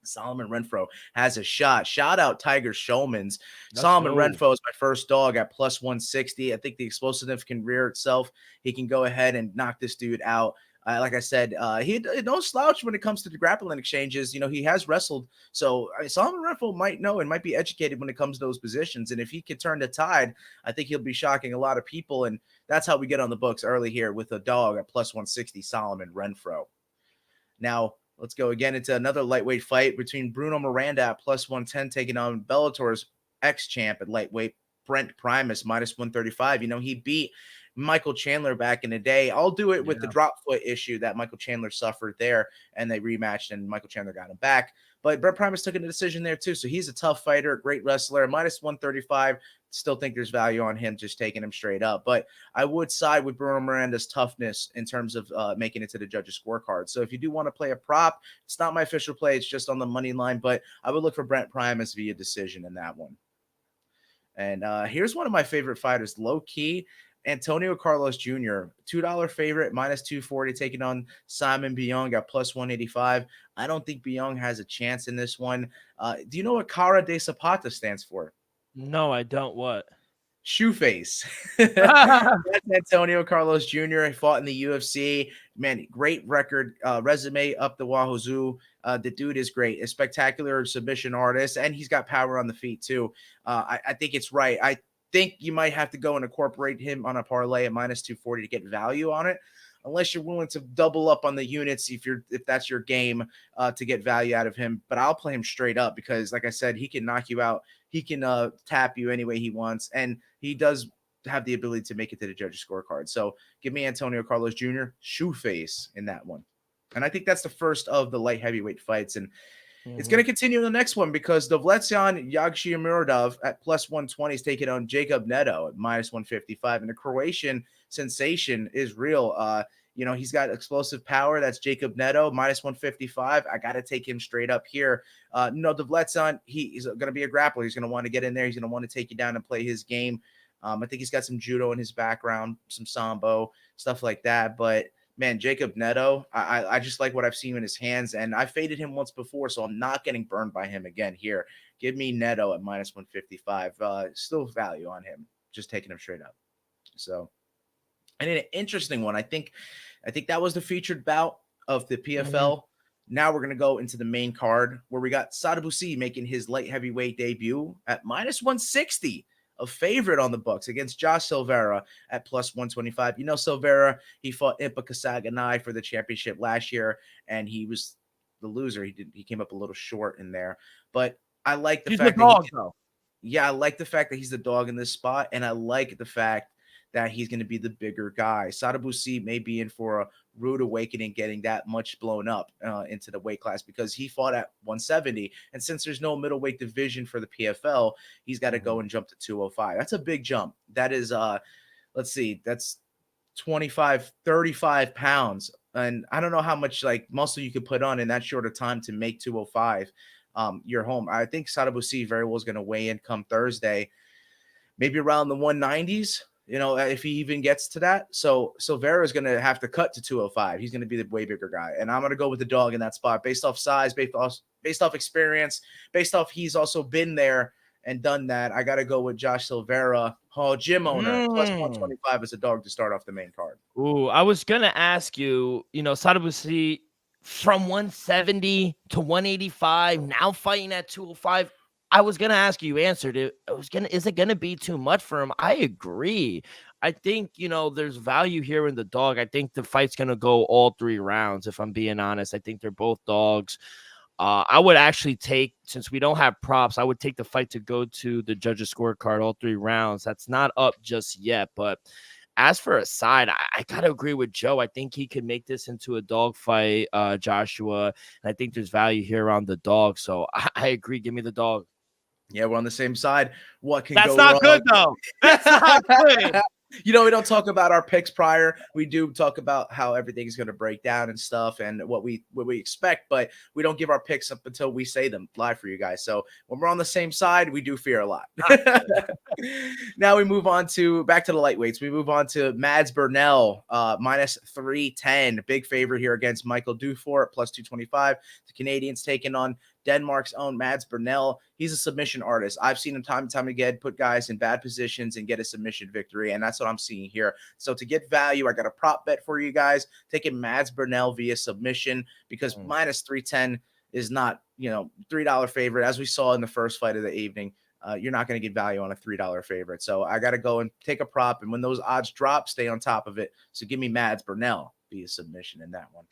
D: Solomon Renfro has a shot. Shout out Tiger Showman's. Solomon Renfro is my first dog at +160. I think the explosiveness can rear itself. He can go ahead and knock this dude out. Like I said, he no slouch when it comes to the grappling exchanges. He has wrestled. So Solomon Renfro might know and might be educated when it comes to those positions. And if he could turn the tide, I think he'll be shocking a lot of people. And that's how we get on the books early here with a dog at +160, Solomon Renfro. Now, let's go again into another lightweight fight between Bruno Miranda at +110, taking on Bellator's ex-champ at lightweight, Brent Primus, -135. He beat Michael Chandler back in the day. I'll do it with the drop foot issue that Michael Chandler suffered there, and they rematched, and Michael Chandler got him back. But Brent Primus took a decision there too, so he's a tough fighter, great wrestler, -135. Still think there's value on him just taking him straight up. But I would side with Bruno Miranda's toughness in terms of making it to the judges' scorecard. So if you do want to play a prop, it's not my official play. It's just on the money line, but I would look for Brent Primus via decision in that one. And here's one of my favorite fighters, low-key, Antonio Carlos Jr., $2 favorite, -240, taking on Simon Biong at +185. I don't think Biong has a chance in this one. Do you know what Cara de Zapata stands for?
C: No, I don't. What?
D: Shoeface. That's Antonio Carlos Jr. He fought in the UFC. Man, great record, resume up the wahoo. The dude is great, a spectacular submission artist, and he's got power on the feet too. I think it's right. I think you might have to go and incorporate him on a parlay at -240 to get value on it, unless you're willing to double up on the units if that's your game to get value out of him. But I'll play him straight up because, like I said, he can knock you out. He can tap you any way he wants, and he does have the ability to make it to the judges' scorecard. So give me Antonio Carlos Jr., Shoeface in that one. And I think that's the first of the light heavyweight fights. And it's going to continue in the next one because Dovletyan Yagshimuradov at +120 is taking on Jacob Neto at -155. And the Croatian sensation is real. He's got explosive power. That's Jacob Neto, -155. I got to take him straight up here. Dovletyan, he's going to be a grappler. He's going to want to get in there. He's going to want to take you down and play his game. I think he's got some judo in his background, some sambo, stuff like that. But man, Jacob Neto, I just like what I've seen in his hands, and I faded him once before, so I'm not getting burned by him again here. Give me Neto at -155. Still value on him, just taking him straight up. So, and an interesting one. I think that was the featured bout of the PFL. Now we're going to go into the main card where we got Sadabusi making his light heavyweight debut at minus 160, a favorite on the books against Josh Silveira at plus 125. You know, Silveira, he fought Impa Kasaganai for the championship last year, and he was the loser. He came up a little short in there, but I like the fact that I like the fact that he's the dog in this spot, and I like the fact that he's going to be the bigger guy. Sadabusi may be in for a rude awakening getting that much blown up into the weight class because he fought at 170. And since there's no middleweight division for the PFL, he's got to go and jump to 205. That's a big jump. That is, let's see, that's 35 pounds. And I don't know how much like muscle you could put on in that short of time to make 205 your home. I think Sadabusi very well is going to weigh in come Thursday, maybe around the 190s. You know, if he even gets to that. So Silveira is going to have to cut to 205. He's going to be the way bigger guy. And I'm going to go with the dog in that spot based off size, based off experience, based off he's also been there and done that. I got to go with Josh Silveira, gym owner, plus 125 as a dog to start off the main card.
C: Ooh, I was going to ask you, you know, Sadabusi from 170 to 185, now fighting at 205. I was going to ask you, answered it. Is it going to be too much for him? I agree. I think, you know, there's value here in the dog. I think the fight's going to go all 3 rounds. If I'm being honest, I think they're both dogs. I would actually take, since we don't have props, I would take the fight to go to the judges scorecard all 3 rounds. That's not up just yet. But as for a side, I got to agree with Joe. I think he could make this into a dog fight, Joshua. And I think there's value here on the dog. So I agree. Give me the dog.
D: Yeah, we're on the same side. What can
C: That's
D: go
C: not
D: wrong?
C: good, though. That's not good.
D: You know, we don't talk about our picks prior. We do talk about how everything's going to break down and stuff and what we expect, but we don't give our picks up until we say them live for you guys. So when we're on the same side, we do fear a lot. Now we move on to back to the lightweights. We move on to Mads Burnell, minus 310. Big favorite here against Michael Dufort, plus 225. The Canadians taking on Denmark's own Mads Burnell. He's a submission artist. I've seen him time and time again put guys in bad positions and get a submission victory, and that's what I'm seeing here. So to get value, I got a prop bet for you guys, taking Mads Burnell via submission because minus 310 is not, you know, $3 favorite. As we saw in the first fight of the evening, you're not going to get value on a $3 favorite. So I got to go and take a prop, and when those odds drop, stay on top of it. So give me Mads Burnell via submission in that one.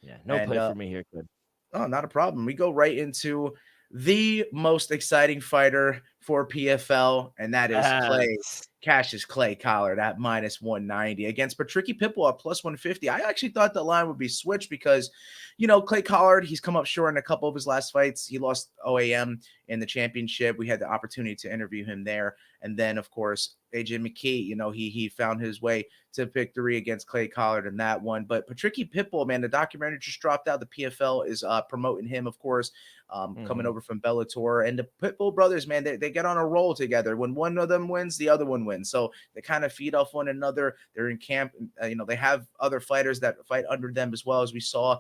C: Yeah, no play for me here, good.
D: Oh, not a problem. We go right into the most exciting fighter for PFL, and that is Cassius Clay Collard at minus 190 against Patricky Pitbull at plus 150. I actually thought the line would be switched because, you know, Clay Collard, he's come up short in a couple of his last fights. He lost OAM in the championship. We had the opportunity to interview him there. And then, of course, AJ McKee, you know, he found his way to victory against Clay Collard in that one. But Patricky Pitbull, man, the documentary just dropped out. The PFL is promoting him, of course, coming over from Bellator. And the Pitbull brothers, man, they get on a roll together. When one of them wins, the other one wins. So they kind of feed off one another. They're in camp. You know, they have other fighters that fight under them as well, as we saw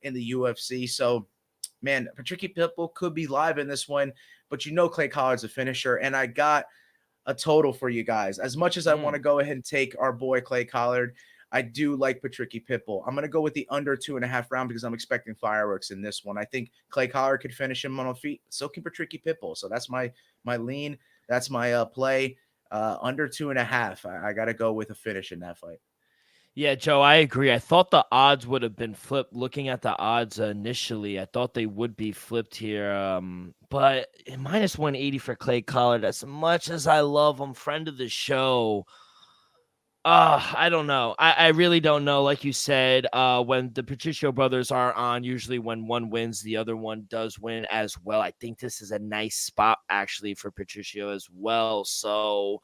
D: in the UFC. So, man, Patricky Pitbull could be live in this one. But you know Clay Collard's a finisher. And I got a total for you guys. As much as I want to go ahead and take our boy Clay Collard, I do like Patricky Pitbull. I'm going to go with the under 2.5 round because I'm expecting fireworks in this one. I think Clay Collard could finish him on feet. So can Patricky Pitbull. So that's my lean. That's my play. Under 2.5. I got to go with a finish in that fight.
C: Yeah, Joe, I agree. I thought the odds would have been flipped. Looking at the odds initially, I thought they would be flipped here. But minus 180 for Clay Collard, as much as I love him, friend of the show, I don't know. I really don't know. Like you said, when the Patricio brothers are on, usually when one wins, the other one does win as well. I think this is a nice spot, actually, for Patricio as well. So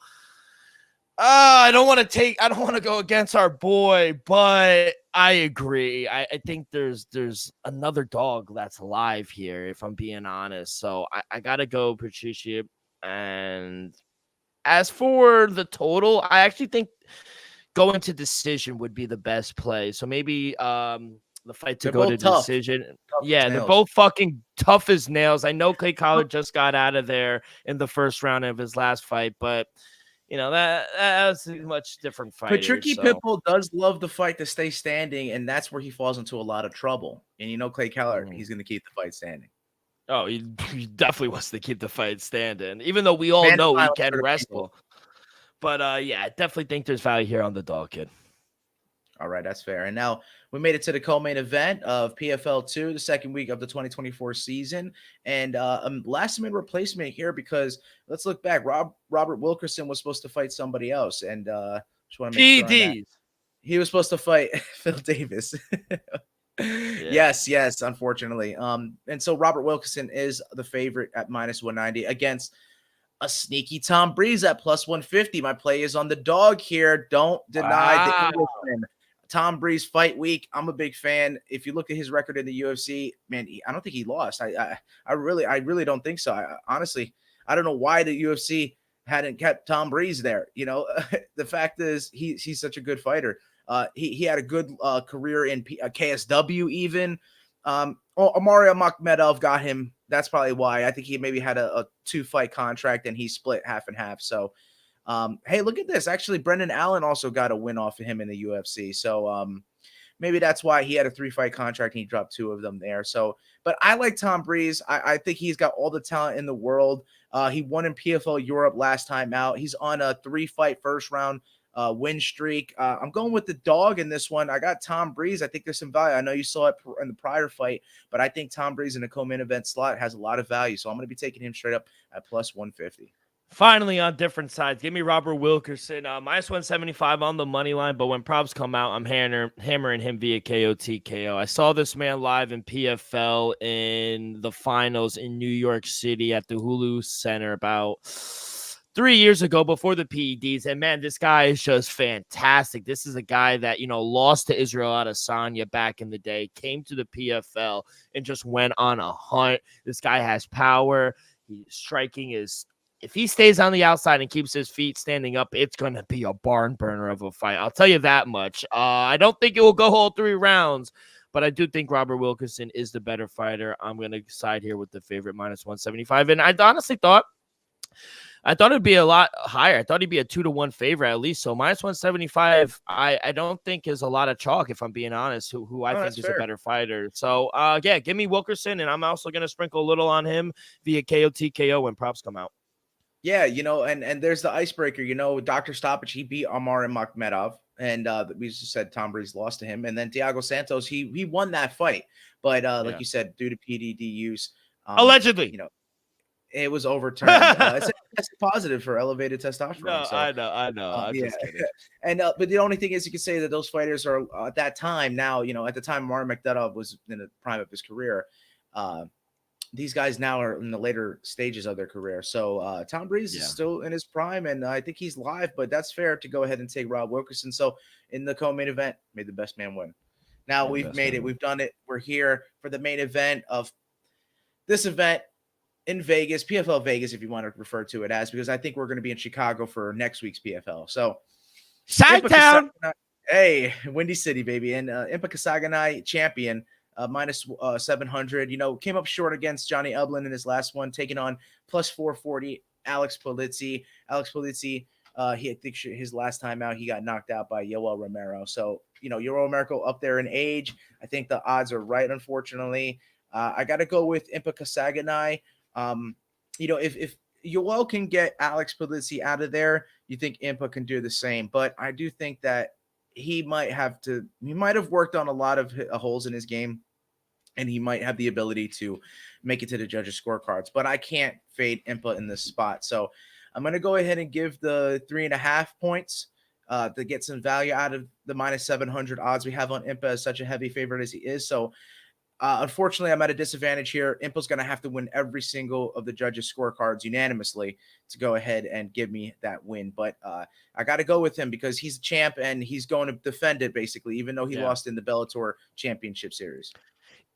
C: I don't want to go against our boy, but I agree. I think there's another dog that's alive here, if I'm being honest. So I gotta go Patricia. And as for the total, I actually think going to decision would be the best play. So maybe the fight to go to decision. Yeah, they're both fucking tough as nails. I know Clay Collard just got out of there in the first round of his last fight, but that's a much different fighter.
D: Patricky
C: So.
D: Pitbull does love the fight to stay standing, and that's where he falls into a lot of trouble. And Clay Keller, he's going to keep the fight standing.
C: Oh, he definitely wants to keep the fight standing, even though we all
D: Man
C: know he
D: silence
C: can
D: for the
C: wrestle.
D: people.
C: But yeah, I definitely think there's value here on the dog kid.
D: All right, that's fair. And now we made it to the co-main event of PFL 2, the second week of the 2024 season. And last-minute replacement here because let's look back. Robert Wilkerson was supposed to fight somebody else. And just want to make sure on that. He was supposed to fight Phil Davis. Yes, unfortunately. And so Robert Wilkerson is the favorite at -190 against a sneaky Tom Breeze at +150. My play is on the dog here. Don't deny the Englishman. Tom Breeze fight week. I'm a big fan. If you look at his record in the UFC, man, I don't think he lost. I really don't think so. Honestly, I don't know why the UFC hadn't kept Tom Breeze there. The fact is he's such a good fighter. He had a good career in KSW even. Amaria Makhmedov got him. That's probably why. I think he maybe had a 2-fight contract and he split half and half. So, hey, look at this. Actually, Brendan Allen also got a win off of him in the UFC. So, maybe that's why he had a 3-fight contract and he dropped 2 of them there. So, but I like Tom Breeze. I think he's got all the talent in the world. He won in PFL Europe last time out. He's on a 3-fight first round win streak. I'm going with the dog in this one. I got Tom Breeze. I think there's some value. I know you saw it in the prior fight, but I think Tom Breeze in the co-main event slot has a lot of value. So I'm going to be taking him straight up at +150.
C: Finally, on different sides, give me Robert Wilkerson, -175 on the money line. But when props come out, I'm hammering him via KO TKO. I saw this man live in PFL in the finals in New York City at the Hulu Center about 3 years ago before the PEDs. And man, this guy is just fantastic. This is a guy that, lost to Israel Adesanya back in the day, came to the PFL and just went on a hunt. This guy has power. He's striking is, if he stays on the outside and keeps his feet standing up, it's going to be a barn burner of a fight. I'll tell you that much. I don't think it will go all 3 rounds, but I do think Robert Wilkerson is the better fighter. I'm going to side here with the favorite -175. And I honestly thought it'd be a lot higher. I thought he'd be a 2-1 favorite at least. So -175, I don't think is a lot of chalk, if I'm being honest, who I think is a better fighter. So yeah, give me Wilkerson, and I'm also going to sprinkle a little on him via KO TKO when props come out.
D: Yeah, and there's the icebreaker, Dr. Stoppage, he beat Amar and Makhmedov, and we just said Tom Breeze lost to him. And then Thiago Santos, he won that fight. But like you said, due to PDD use,
C: allegedly,
D: it was overturned. It's positive for elevated testosterone.
C: No,
D: so,
C: I know. I'm just kidding.
D: And but the only thing is, you can say that those fighters are at that time now. At the time Amar Makhmedov was in the prime of his career. These guys now are in the later stages of their career. So Tom Breeze is still in his prime, and I think he's live, but that's fair to go ahead and take Rob Wilkerson. So in the co-main event, may the best man win. Now we've made it. We've done it. We're here for the main event of this event in Vegas, PFL Vegas, if you want to refer to it as, because I think we're going to be in Chicago for next week's PFL. So
C: Chi-Town.
D: Hey, Windy City, baby. And Impa Kasaganai, champion. -700, came up short against Johnny Ublin in his last one, taking on +440 Alex Polizzi. I think his last time out, he got knocked out by Yoel Romero. So, Yoel Romero up there in age. I think the odds are right, unfortunately. I got to go with Impa Kasaganai. If Yoel can get Alex Polizzi out of there, you think Impa can do the same. But I do think that he might have worked on a lot of holes in his game, and he might have the ability to make it to the judges' scorecards. But I can't fade Impa in this spot. So I'm going to go ahead and give the 3.5 points to get some value out of the -700 odds we have on Impa as such a heavy favorite as he is. So unfortunately, I'm at a disadvantage here. Impa's going to have to win every single of the judges' scorecards unanimously to go ahead and give me that win. But I got to go with him because he's a champ and he's going to defend it, basically, even though he lost in the Bellator Championship Series.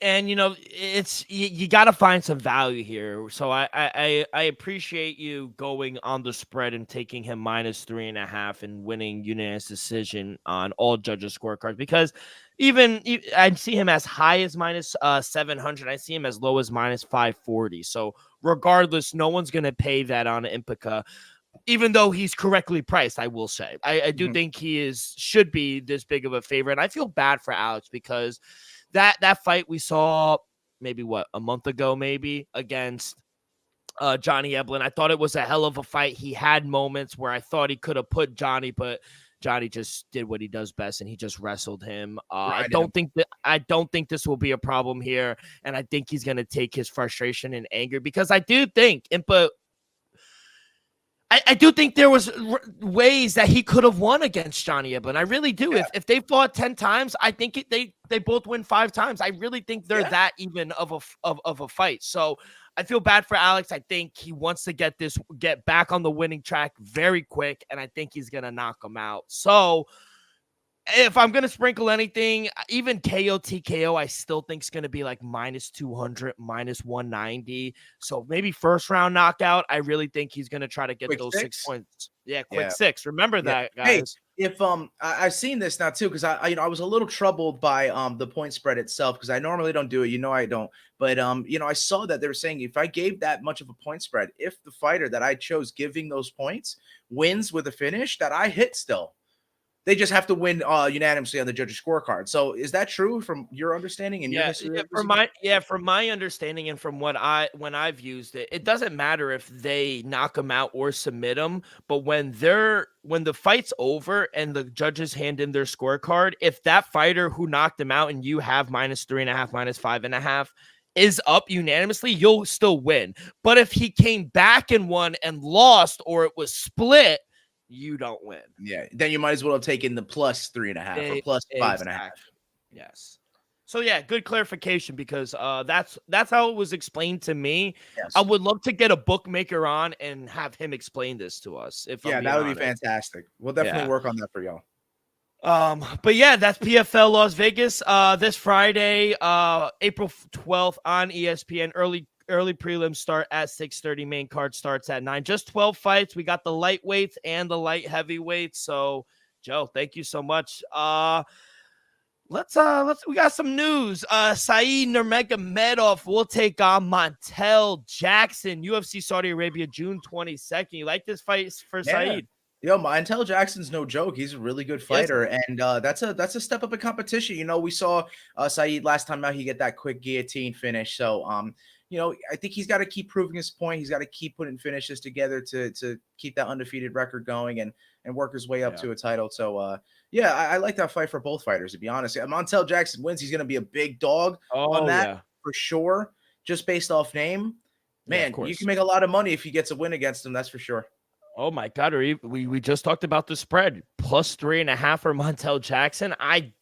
C: And, it's you got to find some value here. So I appreciate you going on the spread and taking him -3.5 and winning unanimous decision on all judges' scorecards, because even I see him as high as -700. I see him as low as -540. So regardless, no one's going to pay that on Impica. even though he's correctly priced, I will say. I do think he should be this big of a favorite. And I feel bad for Alex because that fight we saw maybe a month ago, maybe against Johnny Eblin. I thought it was a hell of a fight. He had moments where I thought he could have put Johnny, but Johnny just did what he does best, and he just wrestled him. I don't think this will be a problem here, and I think he's going to take his frustration and anger because I do think Impa. I do think there was ways that he could have won against Johnny Eblin. I really do. Yeah. If they fought 10 times, I think they both win 5 times. I really think they're that even of a fight. So I feel bad for Alex. I think he wants to get back on the winning track very quick, and I think he's gonna knock him out. So if I'm going to sprinkle anything, even KO TKO, I still think is going to be like -200, -190. So maybe first round knockout. I really think he's going to try to get quick those 6 points. Yeah, quick 6. Remember that, guys.
D: Hey, if I've seen this now too, because I was a little troubled by the point spread itself because I normally don't do it. I don't. But I saw that they were saying if I gave that much of a point spread, if the fighter that I chose giving those points wins with a finish, that I hit still. They just have to win unanimously on the judges' scorecard. So is that true from your understanding and your history?
C: From my understanding and from when I've used it, it doesn't matter if they knock them out or submit them, but when the fight's over and the judges hand in their scorecard, if that fighter who knocked them out and you have -3.5, -5.5 is up unanimously, you'll still win. But if he came back and won and lost or it was split, you don't win.
D: Yeah, then you might as well have taken the +3.5 or +5.5.
C: Yes. So yeah, good clarification because that's how it was explained to me.
D: Yes.
C: I would love to get a bookmaker on and have him explain this to us.
D: That would be fantastic. We'll definitely work on that for y'all.
C: But yeah, that's PFL Las Vegas. This Friday, April 12th on ESPN. Early prelims start at 6:30. Main card starts at 9. Just 12 fights. We got the lightweights and the light heavyweights. So, Joe, thank you so much. We got some news. Saeed Nurmagomedov will take on Montel Jackson. UFC Saudi Arabia, June 22nd. You like this fight for Saeed?
D: Yo, Montel Jackson's no joke. He's a really good fighter, and that's a step up in competition. We saw Saeed last time out. He get that quick guillotine finish. So, I think he's got to keep proving his point. He's got to keep putting finishes together to keep that undefeated record going and work his way up to a title. So, I like that fight for both fighters, to be honest. If Montel Jackson wins, he's going to be a big dog on that for sure, just based off name. Man, you can make a lot of money if he gets a win against him, that's for sure.
C: Oh, my God. We just talked about the spread. +3.5 for Montel Jackson. I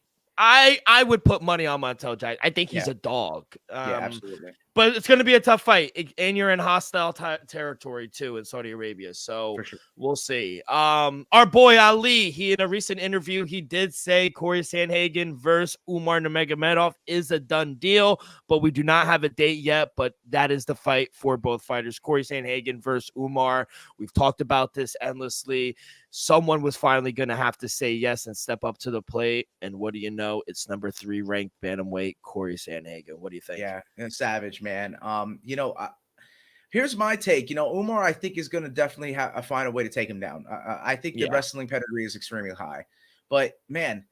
C: would put money on Montel Jackson. I think he's a dog.
D: Absolutely.
C: But it's going to be a tough fight, and you're in hostile territory too in Saudi Arabia. So we'll see. Our boy Ali, he in a recent interview, he did say Corey Sandhagen versus Umar Nurmagomedov is a done deal, but we do not have a date yet. But that is the fight for both fighters. Corey Sandhagen versus Umar. We've talked about this endlessly. Someone was finally going to have to say yes and step up to the plate. And what do you know? It's number 3 ranked bantamweight Corey Sandhagen. What do you think?
D: Yeah, and savage, man. Here's my take. Umar, I think, is going to definitely find a way to take him down. I think the wrestling pedigree is extremely high. But, man,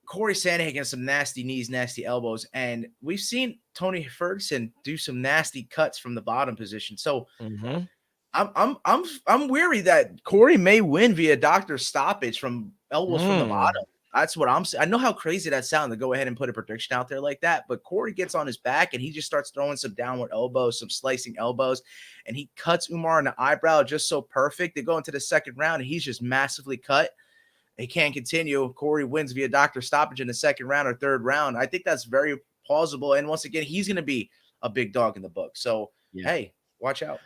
D: Corey Sandhagen, some nasty knees, nasty elbows. And we've seen Tony Ferguson do some nasty cuts from the bottom position. So, I'm weary that Corey may win via doctor stoppage from elbows from the bottom. That's what I'm saying. I know how crazy that sounds to go ahead and put a prediction out there like that, but Corey gets on his back and he just starts throwing some downward elbows, some slicing elbows, and he cuts Umar in the eyebrow just so perfect. They go into the second round and he's just massively cut. He can't continue. Corey wins via doctor stoppage in the second round or third round. I think that's very plausible. And once again, he's going to be a big dog in the book. So, hey, watch out.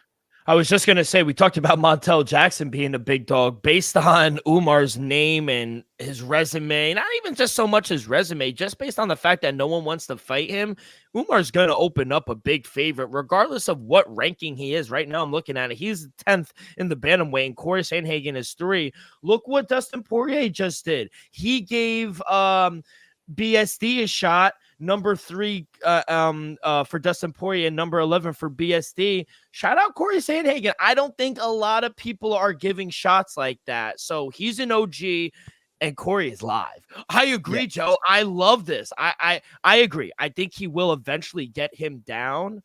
C: I was just going to say, we talked about Montel Jackson being a big dog based on Umar's name and his resume. Not even just so much his resume, just based on the fact that no one wants to fight him. Umar's going to open up a big favorite, regardless of what ranking he is. Right now, I'm looking at it. He's 10th in the bantamweight, and Corey Sandhagen is 3. Look what Dustin Poirier just did. He gave BSD a shot. number 3 for Dustin Poirier, and number 11 for BSD. Shout out Corey Sandhagen. I don't think a lot of people are giving shots like that. So he's an OG. And Corey is live. I agree,
D: Yeah.
C: Joe. I love this. I agree. I think he will eventually get him down.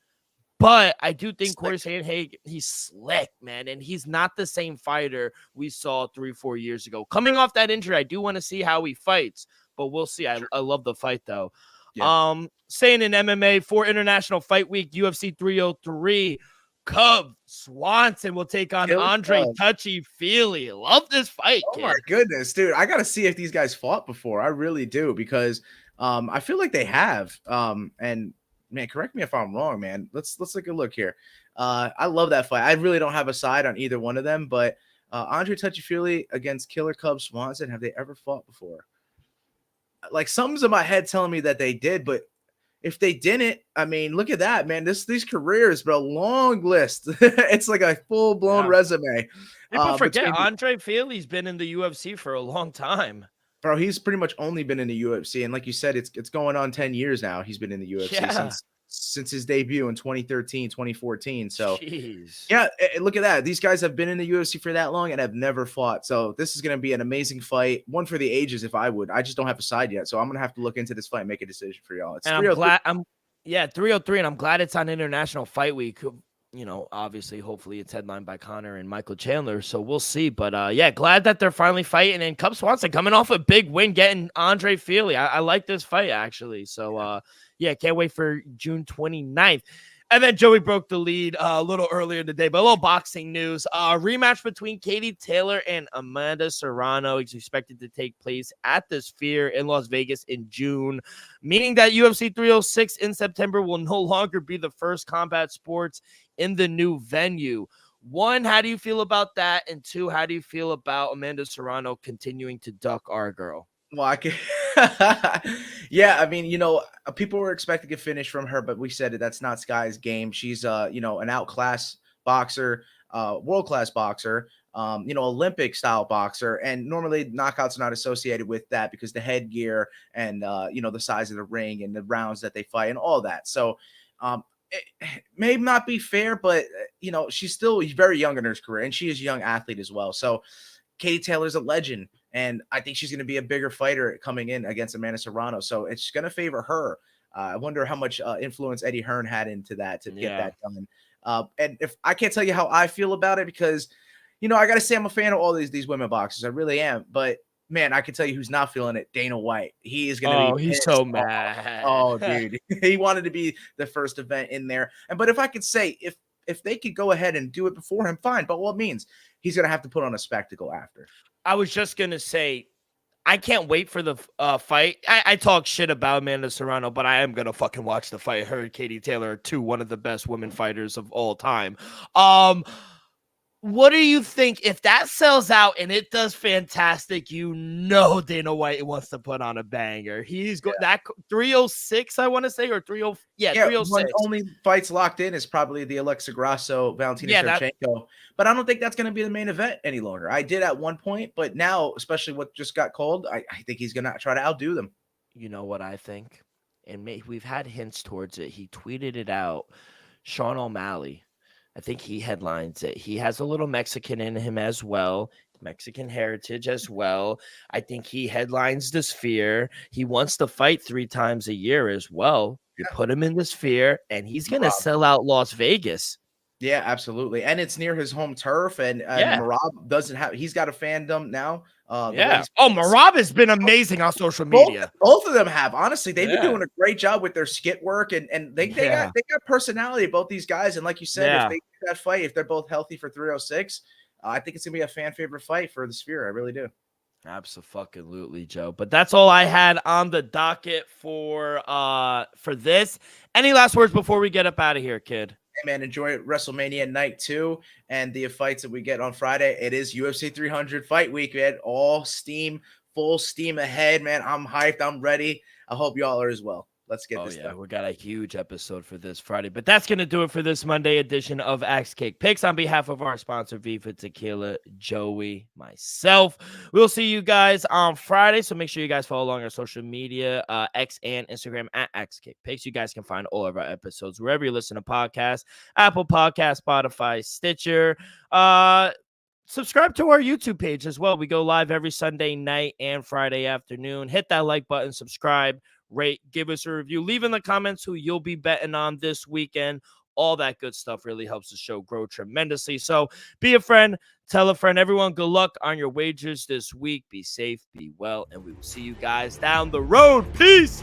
C: But I do think Corey Sandhagen, he's slick, man. And he's not the same fighter we saw 3-4 years ago. Coming off that injury, I do want to see how he fights. But we'll see. I love the fight, though.
D: Yeah.
C: Saying in MMA for International Fight Week, UFC 303, Cub Swanson will take on Andre Touchy-Feely. Love this fight,
D: Oh
C: kid.
D: my goodness, dude. I got to see if these guys fought before. I really do, because I feel like they have. And man, correct me if I'm wrong, man. Let's take a look here. I love that fight. I really don't have a side on either one of them, but Andre Touchy-Feely against Killer Cub Swanson, have they ever fought before? Like, something's in my head telling me that they did, but if they didn't, I mean, look at that, man. These careers, bro, long list. It's like a full-blown resume.
C: People forget Andre Feely's been in the UFC for a long time.
D: Bro, he's pretty much only been in the UFC. And like you said, it's going on 10 years now. He's been in the UFC since his debut in 2013, 2014. So, yeah, look at that. These guys have been in the UFC for that long and have never fought. So this is going to be an amazing fight. One for the ages, if I would. I just don't have a side yet. So I'm going to have to look into this fight and make a decision for y'all. It's
C: 303, and I'm glad it's on International Fight Week. You know, obviously, hopefully it's headlined by Conor and Michael Chandler. So we'll see. But yeah, glad that they're finally fighting. And Cub Swanson coming off a big win, getting Andre Feely. I like this fight, actually. So yeah, can't wait for June 29th. And then Joey broke the lead a little earlier today, but a little boxing news. Rematch between Katie Taylor and Amanda Serrano is expected to take place at the Sphere in Las Vegas in June, meaning that UFC 306 in September will no longer be the first combat sports in the new venue. 1, how do you feel about that? And 2, how do you feel about Amanda Serrano continuing to duck our girl?
D: Well, I can. Yeah, I mean, you know, people were expecting a finish from her, but we said that's not Sky's game. She's, you know, an outclass boxer, world-class boxer, you know, Olympic style boxer. And normally knockouts are not associated with that because the headgear and, you know, the size of the ring and the rounds that they fight and all that. So, it may not be fair, but, you know, she's still very young in her career, and she is a young athlete as well. So Katie Taylor's a legend, and I think she's going to be a bigger fighter coming in against Amanda Serrano. So it's going to favor her. I wonder how much influence Eddie Hearn had into that to get that done. And if I can't tell you how I feel about it, because, you know, I got to say I'm a fan of all these women boxers. I really am. But, man, I can tell you who's not feeling it. Dana White. He is going to be
C: he's so mad.
D: Oh, dude. He wanted to be the first event in there. But if I could say, if they could go ahead and do it before him, fine. But what means he's going to have to put on a spectacle after.
C: I was just going to say, I can't wait for the fight. I talk shit about Amanda Serrano, but I am going to fucking watch the fight. Her and Katie Taylor are one of the best women fighters of all time. What do you think if that sells out and it does fantastic? You know, Dana White wants to put on a banger. He's going that 306, I want to say, or 30. Yeah, 306.
D: Only fights locked in is probably the Alexa Grasso, Valentina Shevchenko. But I don't think that's going to be the main event any longer. I did at one point, but now, especially what just got called, I think he's going to try to outdo them.
C: You know what I think? And we've had hints towards it. He tweeted it out. Sean O'Malley. I think he headlines it. He has a little Mexican in him as well, Mexican heritage as well. I think he headlines the Sphere. He wants to fight 3 times a year as well. You put him in the Sphere, and he's going to sell out Las Vegas.
D: Yeah, absolutely. And it's near his home turf, and Marab doesn't have – he's got a fandom now.
C: Marab has been amazing on social media.
D: Both of them have. Honestly, they've been doing a great job with their skit work, and they got personality, both these guys. And like you said, if they get that fight, if they're both healthy for 306, I think it's gonna be a fan favorite fight for the Sphere. I really do.
C: Absolutely, Joe. But that's all I had on the docket for this. Any last words before we get up out of here, kid?
D: Hey, man, enjoy WrestleMania night 2 and the fights that we get on Friday. It is UFC 300 fight week, man. All steam, full steam ahead, man. I'm hyped. I'm ready. I hope y'all are as well. Let's get
C: Oh,
D: this
C: yeah,
D: done.
C: we got a huge episode for this Friday. But that's going to do it for this Monday edition of Axe Cake Picks. On behalf of our sponsor, Viva Tequila, Joey, myself, we'll see you guys on Friday. So make sure you guys follow along our social media, X and Instagram at Axe Cake Picks. You guys can find all of our episodes wherever you listen to podcasts, Apple Podcasts, Spotify, Stitcher. Subscribe to our YouTube page as well. We go live every Sunday night and Friday afternoon. Hit that like button, subscribe, rate, give us a review. Leave in the comments who you'll be betting on this weekend. All that good stuff really helps the show grow tremendously. So be a friend, tell a friend. Everyone, good luck on your wagers this week. Be safe, be well, and we will see you guys down the road. Peace.